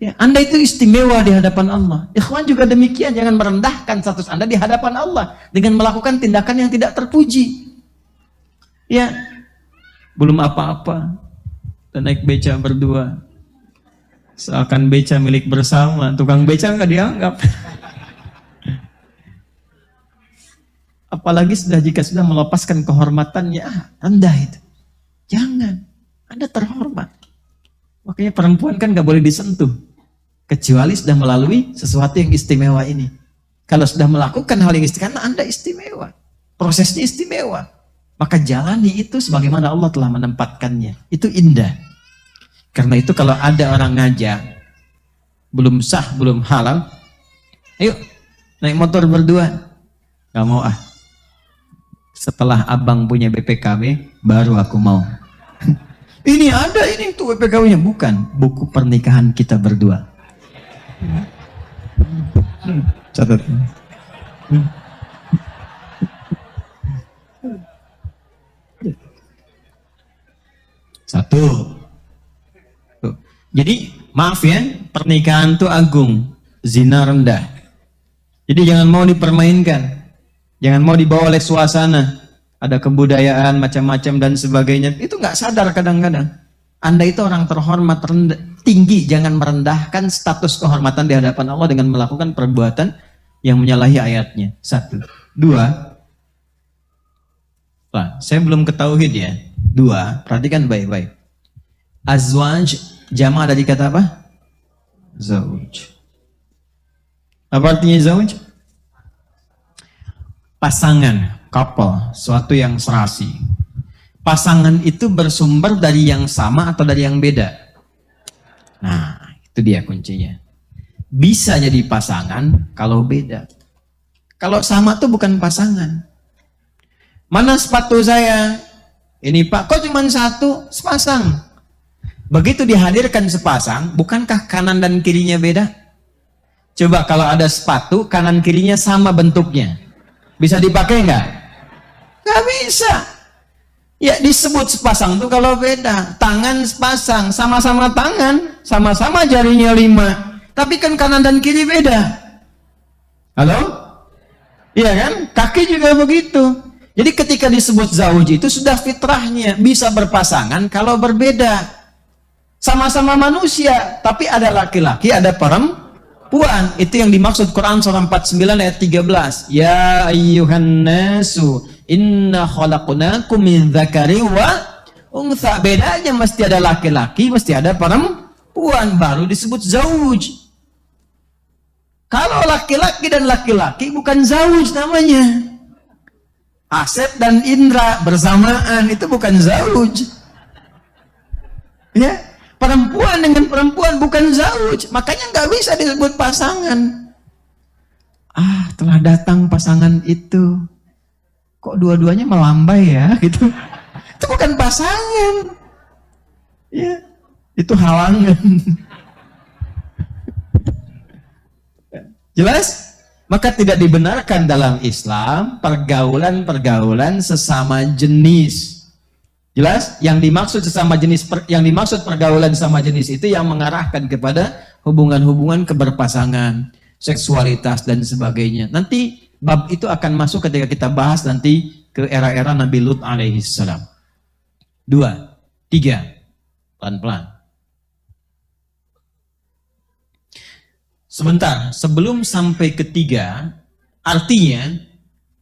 Ya, Anda itu istimewa di hadapan Allah. Ikhwan juga demikian, jangan merendahkan status Anda di hadapan Allah dengan melakukan tindakan yang tidak terpuji. Ya, belum apa-apa, dan naik beca berdua, seakan beca milik bersama, tukang beca nggak dianggap. Apalagi jika sudah melepaskan kehormatannya, rendah itu. Jangan, Anda terhormat. Makanya perempuan kan nggak boleh disentuh, kecuali sudah melalui sesuatu yang istimewa ini. Kalau sudah melakukan hal yang istimewa, Anda istimewa, prosesnya istimewa. Maka jalani itu sebagaimana Allah telah menempatkannya. Itu indah. Karena itu kalau ada orang ngajak, belum sah, belum halal, ayo naik motor berdua. Gak mau ah. Setelah abang punya BPKB, baru aku mau. Ini ada, ini tuh BPKB-nya. Bukan, buku pernikahan kita berdua. Catat. Satu. Tuh. Jadi maaf ya, pernikahan itu agung, zina rendah. Jadi jangan mau dipermainkan, jangan mau dibawa oleh suasana, ada kebudayaan macam-macam dan sebagainya. Itu nggak sadar kadang-kadang. Anda itu orang terhormat, rendah, tinggi, jangan merendahkan status kehormatan di hadapan Allah dengan melakukan perbuatan yang menyalahi ayatnya. Satu. Dua. Wah, saya belum ke tauhid ya. Dua, perhatikan baik-baik. Azwaj, jama' dari kata apa? Zauj. Apa artinya zauj? Pasangan, couple, suatu yang serasi. Pasangan itu bersumber dari yang sama atau dari yang beda? Nah, itu dia kuncinya. Bisa jadi pasangan kalau beda. Kalau sama tuh bukan pasangan. Mana sepatu saya? Ini Pak, kok cuma satu? Sepasang. Begitu dihadirkan sepasang, bukankah kanan dan kirinya beda? Coba kalau ada sepatu, kanan kirinya sama bentuknya. Bisa dipakai nggak? Nggak bisa. Ya disebut sepasang tuh kalau beda. Tangan sepasang, sama-sama tangan, sama-sama jarinya 5. Tapi kan kanan dan kiri beda. Halo? Iya kan? Kaki juga begitu. Jadi ketika disebut zauj itu sudah fitrahnya. Bisa berpasangan kalau berbeda. Sama-sama manusia. Tapi ada laki-laki, ada perempuan. Itu yang dimaksud Quran surah 49 ayat 13. Ya ayyuhan nasu inna khalaqnakum min dzakari wa untha. Bedanya mesti ada laki-laki, mesti ada perempuan, baru disebut zauj. Kalau laki-laki dan laki-laki bukan zauj namanya. Asep dan Indra bersamaan itu bukan zauj. Ya, perempuan dengan perempuan bukan zauj. Makanya nggak bisa disebut pasangan. Telah datang pasangan itu. Kok dua-duanya melambai ya gitu. Itu bukan pasangan. Ya, itu halangan. Jelas? Maka tidak dibenarkan dalam Islam pergaulan-pergaulan sesama jenis. Jelas? Yang dimaksud sesama jenis, yang dimaksud pergaulan sesama jenis itu yang mengarahkan kepada hubungan-hubungan keberpasangan, seksualitas dan sebagainya. Nanti bab itu akan masuk ketika kita bahas nanti ke era-era Nabi Lut alaihissalam. 2, 3, pelan-pelan. Sebentar, sebelum sampai ketiga, artinya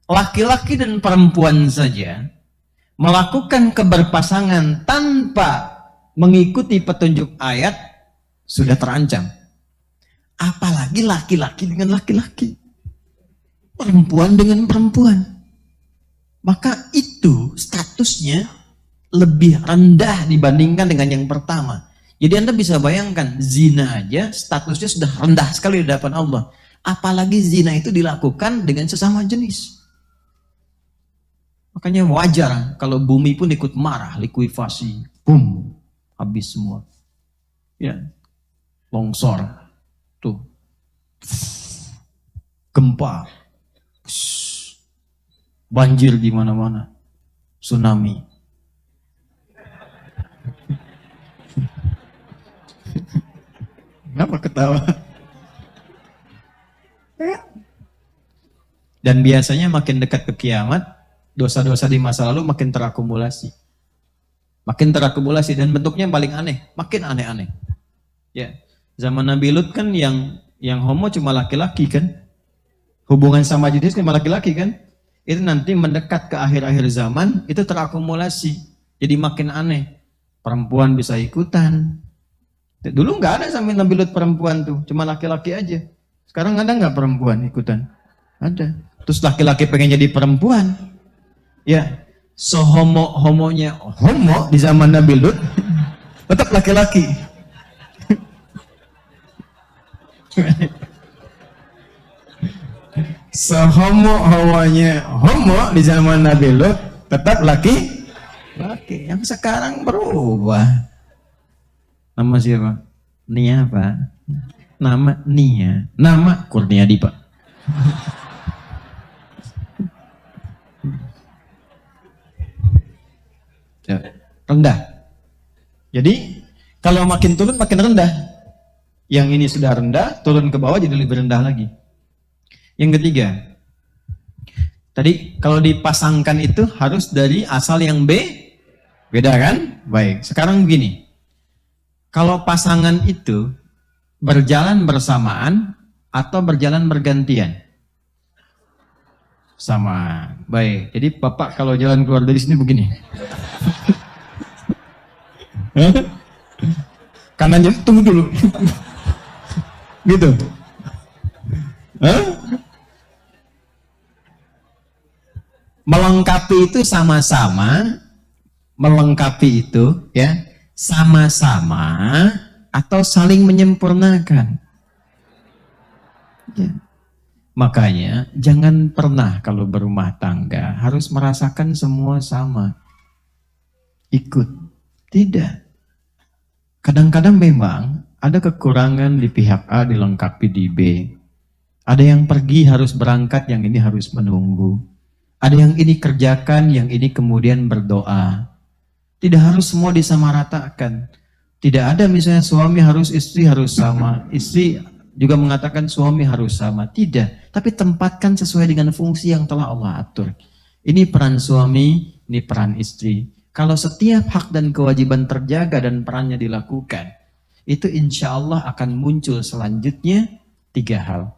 laki-laki dan perempuan saja melakukan keberpasangan tanpa mengikuti petunjuk ayat sudah terancam. Apalagi laki-laki dengan laki-laki, perempuan dengan perempuan. Maka itu statusnya lebih rendah dibandingkan dengan yang pertama. Jadi Anda bisa bayangkan, zina aja statusnya sudah rendah sekali di hadapan Allah. Apalagi zina itu dilakukan dengan sesama jenis. Makanya wajar kalau bumi pun ikut marah, likuifasi. Boom, habis semua. Ya, longsor. Tuh. Gempa. Banjir di mana-mana. Tsunami. Kenapa ketawa? Dan biasanya makin dekat ke kiamat, dosa-dosa di masa lalu makin terakumulasi. Makin terakumulasi dan bentuknya yang paling aneh, makin aneh-aneh. Ya, zaman Nabi Lut kan yang homo cuma laki-laki kan? Hubungan sama jenis cuma laki-laki kan? Itu nanti mendekat ke akhir-akhir zaman, itu terakumulasi. Jadi makin aneh. Perempuan bisa ikutan. Dulu nggak ada sampai Nabi Lut perempuan tuh, cuma laki-laki aja. Sekarang ada nggak perempuan ikutan? Ada. Terus laki-laki pengen jadi perempuan, ya sehomo-homonya homo di zaman Nabi Lut, tetap laki-laki. Sehomo-homonya homo di zaman Nabi Lut, tetap laki-laki. Yang sekarang berubah. Nama siapa? Nia Pak. Nama Nia. Nama Kurniadi Pak. Rendah. Jadi kalau makin turun makin rendah. Yang ini sudah rendah, turun ke bawah jadi lebih rendah lagi. Yang ketiga, tadi kalau dipasangkan itu harus dari asal yang beda kan? Baik. Sekarang begini. Kalau pasangan itu berjalan bersamaan atau berjalan bergantian? Sama. Baik. Jadi Bapak kalau jalan keluar dari sini begini. Kanan jadi tunggu dulu. Gitu. Melengkapi itu sama-sama. Melengkapi itu ya. Sama-sama atau saling menyempurnakan? Ya. Makanya jangan pernah kalau berumah tangga harus merasakan semua sama. Ikut. Tidak. Kadang-kadang memang ada kekurangan di pihak A dilengkapi di B. Ada yang pergi harus berangkat, yang ini harus menunggu. Ada yang ini kerjakan, yang ini kemudian berdoa. Tidak harus semua disamaratakan. Tidak ada misalnya suami harus, istri harus sama. Istri juga mengatakan suami harus sama. Tidak. Tapi tempatkan sesuai dengan fungsi yang telah Allah atur. Ini peran suami, ini peran istri. Kalau setiap hak dan kewajiban terjaga dan perannya dilakukan, itu insya Allah akan muncul selanjutnya 3 hal.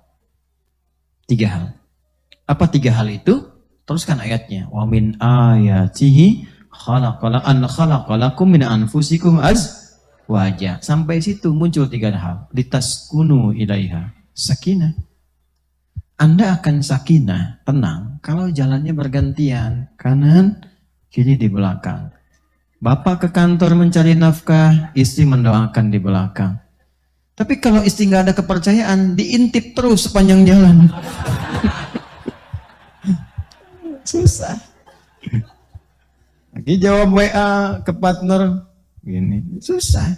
3 hal. Apa 3 hal itu? Teruskan ayatnya. Wa min ayatihi khalaqalakum min anfusikum azwaja. Sampai situ muncul 3 hal. Litaskunu ilaiha. Sakinah. Anda akan sakinah, tenang, kalau jalannya bergantian. Kanan, kiri, di belakang. Bapak ke kantor mencari nafkah, istri mendoakan di belakang. Tapi kalau istri nggak ada kepercayaan, diintip terus sepanjang jalan. Susah. Lagi jawab WA ke partner, gini, susah.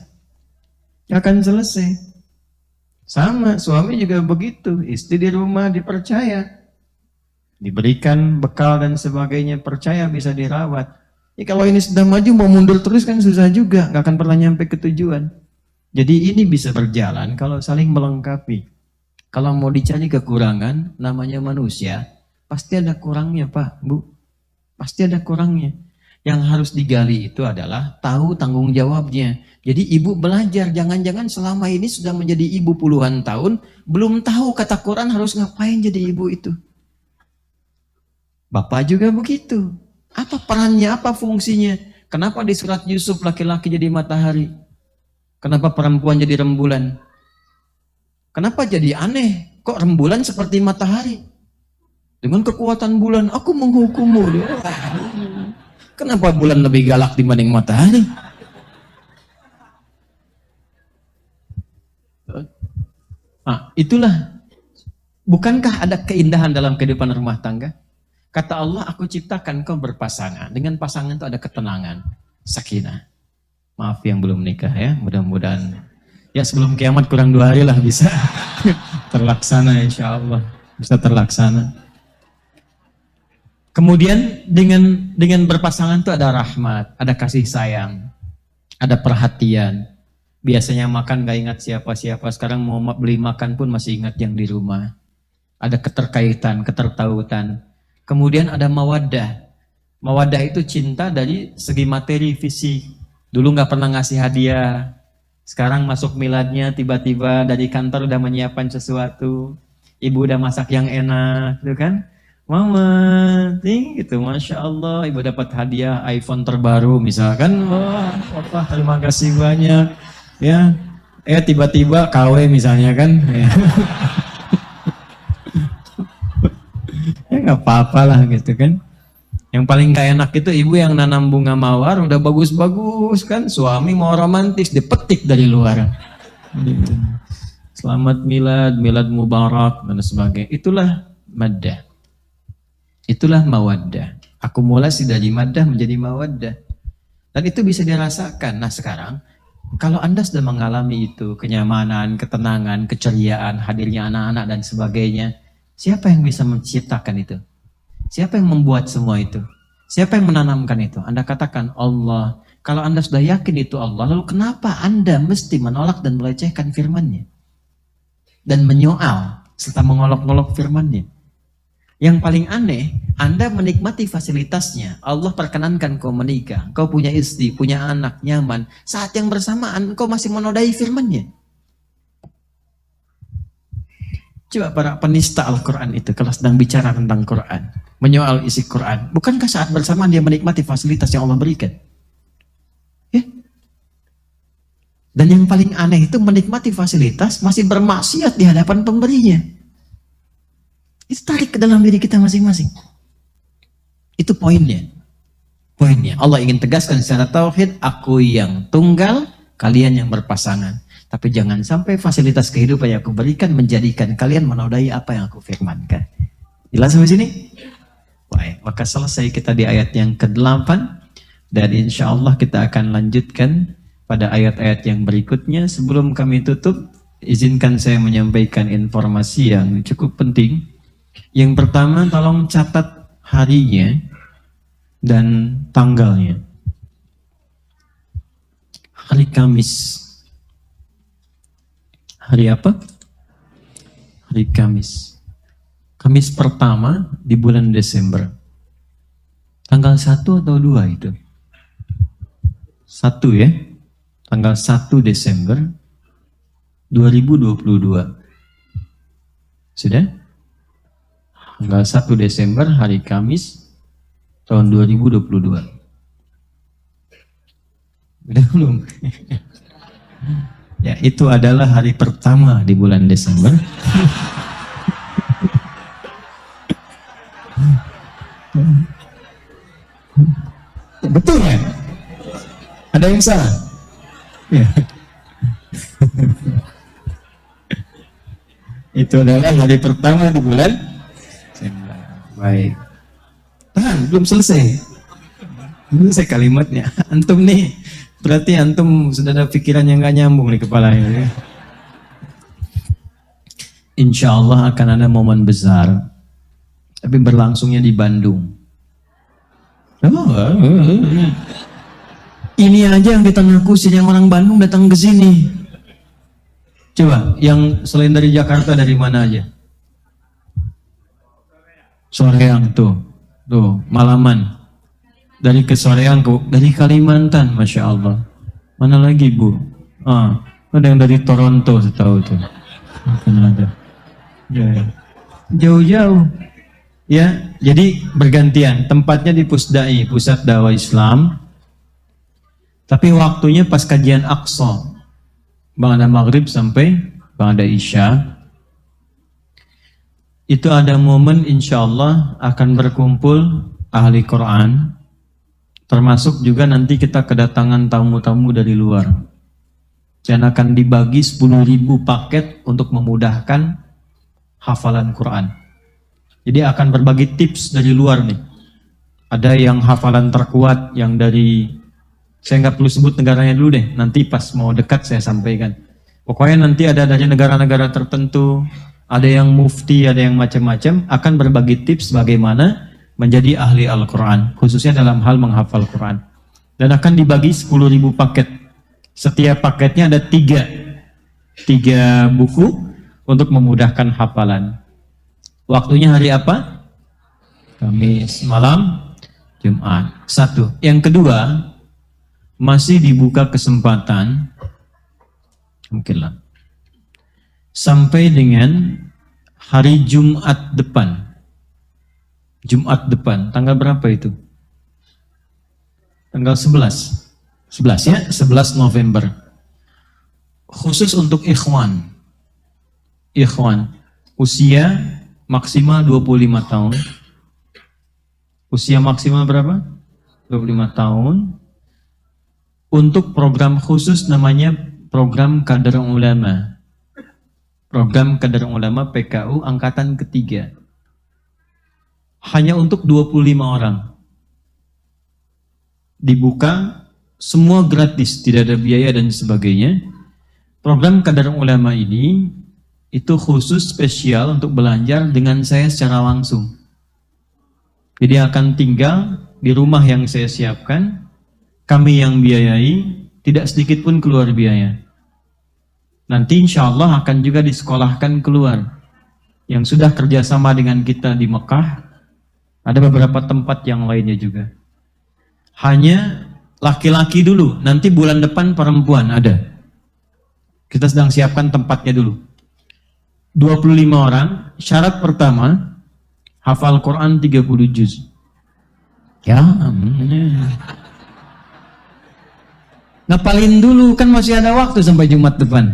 Gak akan selesai. Sama, suami juga begitu. Istri di rumah dipercaya. Diberikan bekal dan sebagainya, percaya bisa dirawat. Ya, kalau ini sudah maju, mau mundur terus kan susah juga. Gak akan pernah nyampe ke tujuan. Jadi ini bisa berjalan kalau saling melengkapi. Kalau mau dicari kekurangan, namanya manusia, pasti ada kurangnya Pak, Bu. Pasti ada kurangnya. Yang harus digali itu adalah tahu tanggung jawabnya. Jadi ibu belajar, jangan-jangan selama ini sudah menjadi ibu puluhan tahun, belum tahu kata Quran harus ngapain jadi ibu itu. Bapak juga begitu. Apa perannya, apa fungsinya? Kenapa di surat Yusuf laki-laki jadi matahari? Kenapa perempuan jadi rembulan? Kenapa jadi aneh? Kok rembulan seperti matahari? Dengan kekuatan bulan, aku menghukummu. Kenapa bulan lebih galak dibanding matahari? Nah, itulah. Bukankah ada keindahan dalam kehidupan rumah tangga? Kata Allah, aku ciptakan kau berpasangan. Dengan pasangan itu ada ketenangan, sakinah. Maaf yang belum nikah ya, mudah-mudahan ya sebelum kiamat kurang 2 hari lah bisa terlaksana insya Allah. Bisa terlaksana. Kemudian dengan berpasangan itu ada rahmat, ada kasih sayang, ada perhatian. Biasanya makan gak ingat siapa-siapa, sekarang mau beli makan pun masih ingat yang di rumah. Ada keterkaitan, ketertautan. Kemudian ada mawaddah. Mawaddah itu cinta dari segi materi, fisik. Dulu gak pernah ngasih hadiah, sekarang masuk miladnya tiba-tiba dari kantor udah menyiapkan sesuatu. Ibu udah masak yang enak, gitu kan? Mama, gitu, Masya Allah, ibu dapat hadiah iPhone terbaru misalkan. Wah, Papa, terima kasih banyak. Ya, tiba-tiba KW misalnya kan. Ya, ya nggak apa-apa lah gitu kan. Yang paling gak enak itu ibu yang nanam bunga mawar udah bagus-bagus kan. Suami mau romantis, dipetik dari luar. Gitu. Selamat milad, milad mubarak dan sebagainya. Itulah maddah. Itulah mawaddah. Akumulasi dari maddah menjadi mawaddah. Dan itu bisa dirasakan. Nah sekarang, kalau Anda sudah mengalami itu, kenyamanan, ketenangan, keceriaan, hadirnya anak-anak dan sebagainya, siapa yang bisa menciptakan itu? Siapa yang membuat semua itu? Siapa yang menanamkan itu? Anda katakan Allah. Kalau Anda sudah yakin itu Allah, lalu kenapa Anda mesti menolak dan melecehkan firman-Nya? Dan menyoal serta mengolok-olok firman-Nya? Yang paling aneh, Anda menikmati fasilitasnya. Allah perkenankan kau menikah, kau punya istri, punya anak, nyaman. Saat yang bersamaan, kau masih menodai firman-Nya. Coba para penista Al-Quran itu, kalau sedang bicara tentang Quran, menyoal isi Quran, bukankah saat bersamaan dia menikmati fasilitas yang Allah berikan? Ya? Dan yang paling aneh itu menikmati fasilitas, masih bermaksiat di hadapan pemberinya. Itu tarik ke dalam diri kita masing-masing. Itu poinnya. Poinnya. Allah ingin tegaskan secara tauhid, aku yang tunggal, kalian yang berpasangan. Tapi jangan sampai fasilitas kehidupan yang aku berikan menjadikan kalian menodai apa yang aku firmankan. Jelas sampai sini? Baik, maka selesai kita di ayat yang ke-8 dan insya Allah kita akan lanjutkan pada ayat-ayat yang berikutnya. Sebelum kami tutup, izinkan saya menyampaikan informasi yang cukup penting. Yang pertama, tolong catat harinya dan tanggalnya. Hari Kamis. Hari apa? Hari Kamis. Kamis pertama di bulan Desember. Tanggal 1 atau 2 itu? 1 ya? Tanggal 1 Desember 2022. Sudah? Tanggal 1 Desember hari Kamis tahun 2022. Udah belum? Ya, itu adalah hari pertama di bulan Desember. Betul ya? Ada yang salah? Ya. Itu adalah hari pertama di bulan Desember. Baik. Tahan, belum selesai. Belum selesai kalimatnya. Antum nih, berarti antum sudah ada pikiran yang gak nyambung di kepalanya. Insya Allah akan ada momen besar, tapi berlangsungnya di Bandung. Ini aja yang kita ngakusin, yang orang Bandung datang ke sini. Coba, yang selain dari Jakarta dari mana aja? Soreang tuh Malaman. Dari ke Soreang, dari Kalimantan, Masya Allah. Mana lagi Bu? Ada yang dari Toronto, setahu tuh. Ada. Ya. Jauh-jauh. Ya, jadi bergantian. Tempatnya di Pusdai, Pusat Dakwah Islam. Tapi waktunya pas kajian Aqsa. Ba'da Maghrib sampai Ba'da Isya. Itu ada momen insya Allah akan berkumpul ahli Quran. Termasuk juga nanti kita kedatangan tamu-tamu dari luar. Dan akan dibagi 10.000 paket untuk memudahkan hafalan Quran. Jadi akan berbagi tips dari luar nih. Ada yang hafalan terkuat, yang dari, saya nggak perlu sebut negaranya dulu deh, nanti pas mau dekat saya sampaikan. Pokoknya nanti ada dari negara-negara tertentu, ada yang mufti, ada yang macam-macam, akan berbagi tips bagaimana menjadi ahli Al-Quran, khususnya dalam hal menghafal Quran. Dan akan dibagi 10.000 paket. Setiap paketnya ada 3 buku untuk memudahkan hafalan. Waktunya hari apa? Kamis malam, Jumat. 1. Yang kedua, masih dibuka kesempatan, mungkinlah, sampai dengan hari Jumat depan. Jumat depan, tanggal berapa itu? Tanggal 11. 11 ya, 11 November. Khusus untuk ikhwan. Usia maksimal 25 tahun. Usia maksimal berapa? 25 tahun. Untuk program khusus namanya program Kader Ulama. Program Kader Ulama PKU angkatan ketiga. Hanya untuk 25 orang. Dibuka, semua gratis, tidak ada biaya dan sebagainya. Program Kader Ulama ini itu khusus spesial untuk belajar dengan saya secara langsung. Jadi akan tinggal di rumah yang saya siapkan, kami yang biayai, tidak sedikit pun keluar biaya. Nanti insya Allah akan juga disekolahkan keluar. Yang sudah kerjasama dengan kita di Mekah, ada beberapa tempat yang lainnya juga. Hanya laki-laki dulu, nanti bulan depan perempuan ada. Kita sedang siapkan tempatnya dulu. 25 orang, syarat pertama, hafal Quran 30 juz. Ya, ngapalin dulu, kan masih ada waktu sampai Jumat depan.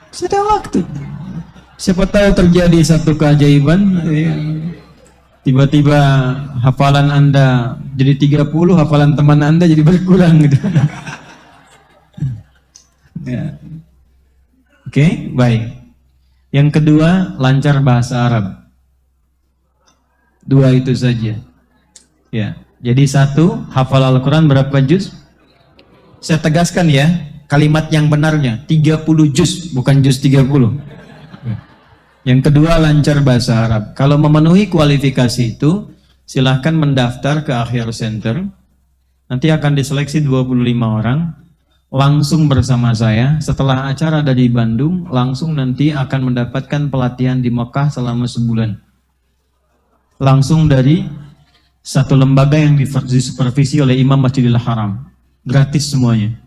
Masih ada waktu. Siapa tahu terjadi satu keajaiban, tiba-tiba hafalan Anda jadi 30, hafalan teman Anda jadi berkurang gitu. Ya. Oke, baik. Yang kedua, lancar bahasa Arab. Dua itu saja. Ya. Jadi satu, hafal Al-Quran berapa juz? Saya tegaskan ya, kalimat yang benarnya 30 juz, bukan juz 30. Yang kedua, lancar bahasa Arab. Kalau memenuhi kualifikasi itu, silahkan mendaftar ke Akhir Center. Nanti akan diseleksi 25 orang. Langsung bersama saya, setelah acara dari Bandung, langsung nanti akan mendapatkan pelatihan di Mekah selama sebulan. Langsung dari satu lembaga yang disupervisi oleh Imam Masjidil Haram. Gratis semuanya.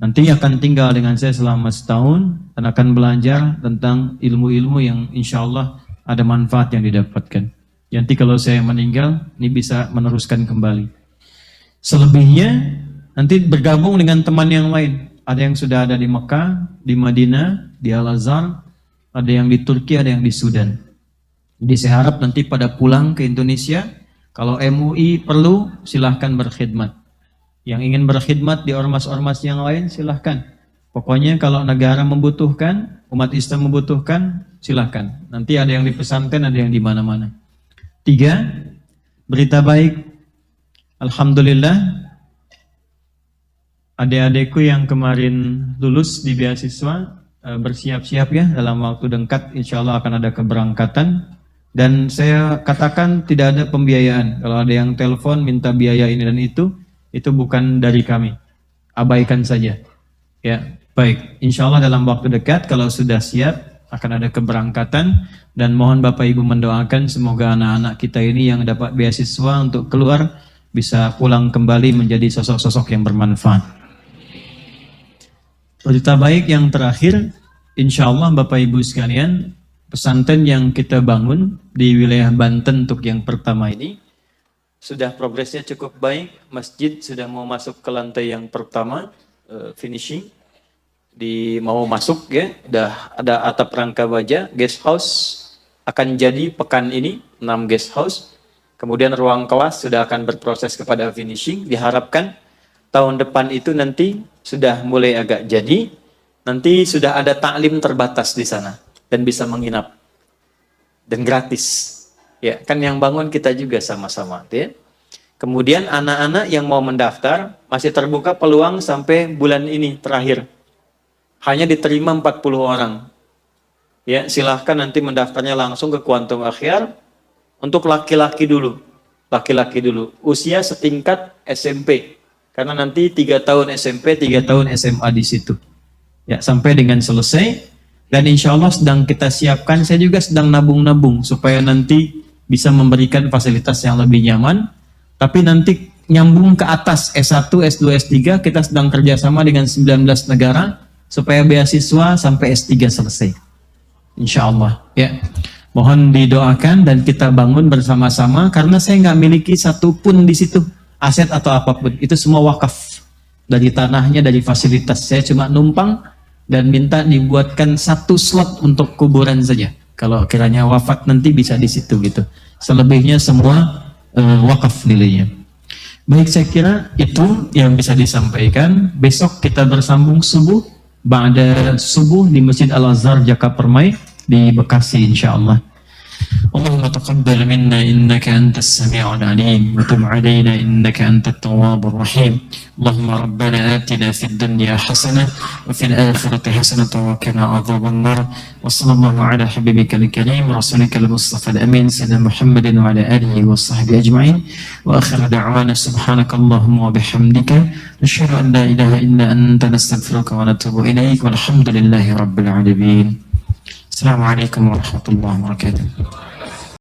Nanti akan tinggal dengan saya selama setahun dan akan belajar tentang ilmu-ilmu yang insya Allah ada manfaat yang didapatkan. Nanti kalau saya meninggal, ini bisa meneruskan kembali. Selebihnya nanti bergabung dengan teman yang lain. Ada yang sudah ada di Mekah, di Madinah, di Al-Azhar, ada yang di Turki, ada yang di Sudan. Jadi saya harap nanti pada pulang ke Indonesia, kalau MUI perlu, silahkan berkhidmat. Yang ingin berkhidmat di ormas-ormas yang lain, silahkan. Pokoknya kalau negara membutuhkan, umat Islam membutuhkan, silahkan. Nanti ada yang di pesantren, ada yang di mana-mana. 3, berita baik. Alhamdulillah, adik-adikku yang kemarin lulus di beasiswa bersiap-siap ya, dalam waktu dekat insya Allah akan ada keberangkatan. Dan saya katakan tidak ada pembiayaan. Kalau ada yang telepon minta biaya ini dan itu bukan dari kami. Abaikan saja. Ya, baik. Insya Allah dalam waktu dekat kalau sudah siap akan ada keberangkatan, dan mohon Bapak Ibu mendoakan semoga anak-anak kita ini yang dapat beasiswa untuk keluar bisa pulang kembali menjadi sosok-sosok yang bermanfaat. Berita baik yang terakhir, insya Allah Bapak Ibu sekalian, pesantren yang kita bangun di wilayah Banten untuk yang pertama ini sudah progresnya cukup baik. Masjid sudah mau masuk ke lantai yang pertama, finishing, mau masuk ya, udah ada atap rangka baja. Guest house akan jadi pekan ini 6 guest house. Kemudian ruang kelas sudah akan berproses kepada finishing. Diharapkan tahun depan itu nanti sudah mulai agak jadi. Nanti sudah ada taklim terbatas di sana dan bisa menginap dan gratis. Ya, kan yang bangun kita juga sama-sama, ya. Kemudian anak-anak yang mau mendaftar masih terbuka peluang sampai bulan ini terakhir. Hanya diterima 40 orang. Ya, silahkan nanti mendaftarnya langsung ke Quantum Akhyar. Untuk laki-laki dulu. Laki-laki dulu. Usia setingkat SMP. Karena nanti 3 tahun SMP, 3 tahun SMA di situ. Ya, sampai dengan selesai. Dan insya Allah sedang kita siapkan, saya juga sedang nabung-nabung supaya nanti bisa memberikan fasilitas yang lebih nyaman. Tapi nanti nyambung ke atas S1, S2, S3, kita sedang kerjasama dengan 19 negara supaya beasiswa sampai S3 selesai. Insya Allah. Ya. Mohon didoakan dan kita bangun bersama-sama, karena saya nggak miliki satupun di situ aset atau apapun. Itu semua wakaf dari tanahnya, dari fasilitas. Saya cuma numpang dan minta dibuatkan 1 slot untuk kuburan saja. Kalau kiranya wafat nanti bisa di situ gitu. Selebihnya semua wakaf nilainya. Baik, saya kira itu yang bisa disampaikan. Besok kita bersambung subuh, ba'da subuh di Masjid Al-Azhar Jaka Permai di Bekasi insyaallah. اللهم تقبل منا إنك أنت السميع العليم وتب علينا إنك أنت التواب الرحيم اللهم ربنا آتنا في الدنيا حسنة وفي الآخرة حسنة وقنا عذاب النار وصلى الله على حبيبك الكريم رسولك المصطفى الأمين سيدنا محمد وعلى آله وصحبه أجمعين وآخر دعوانا سبحانك اللهم وبحمدك نشهد أن لا إله إلا أنت نستغفرك ونتوب إليك والحمد لله رب العالمين. Assalamualaikum warahmatullahi wabarakatuh.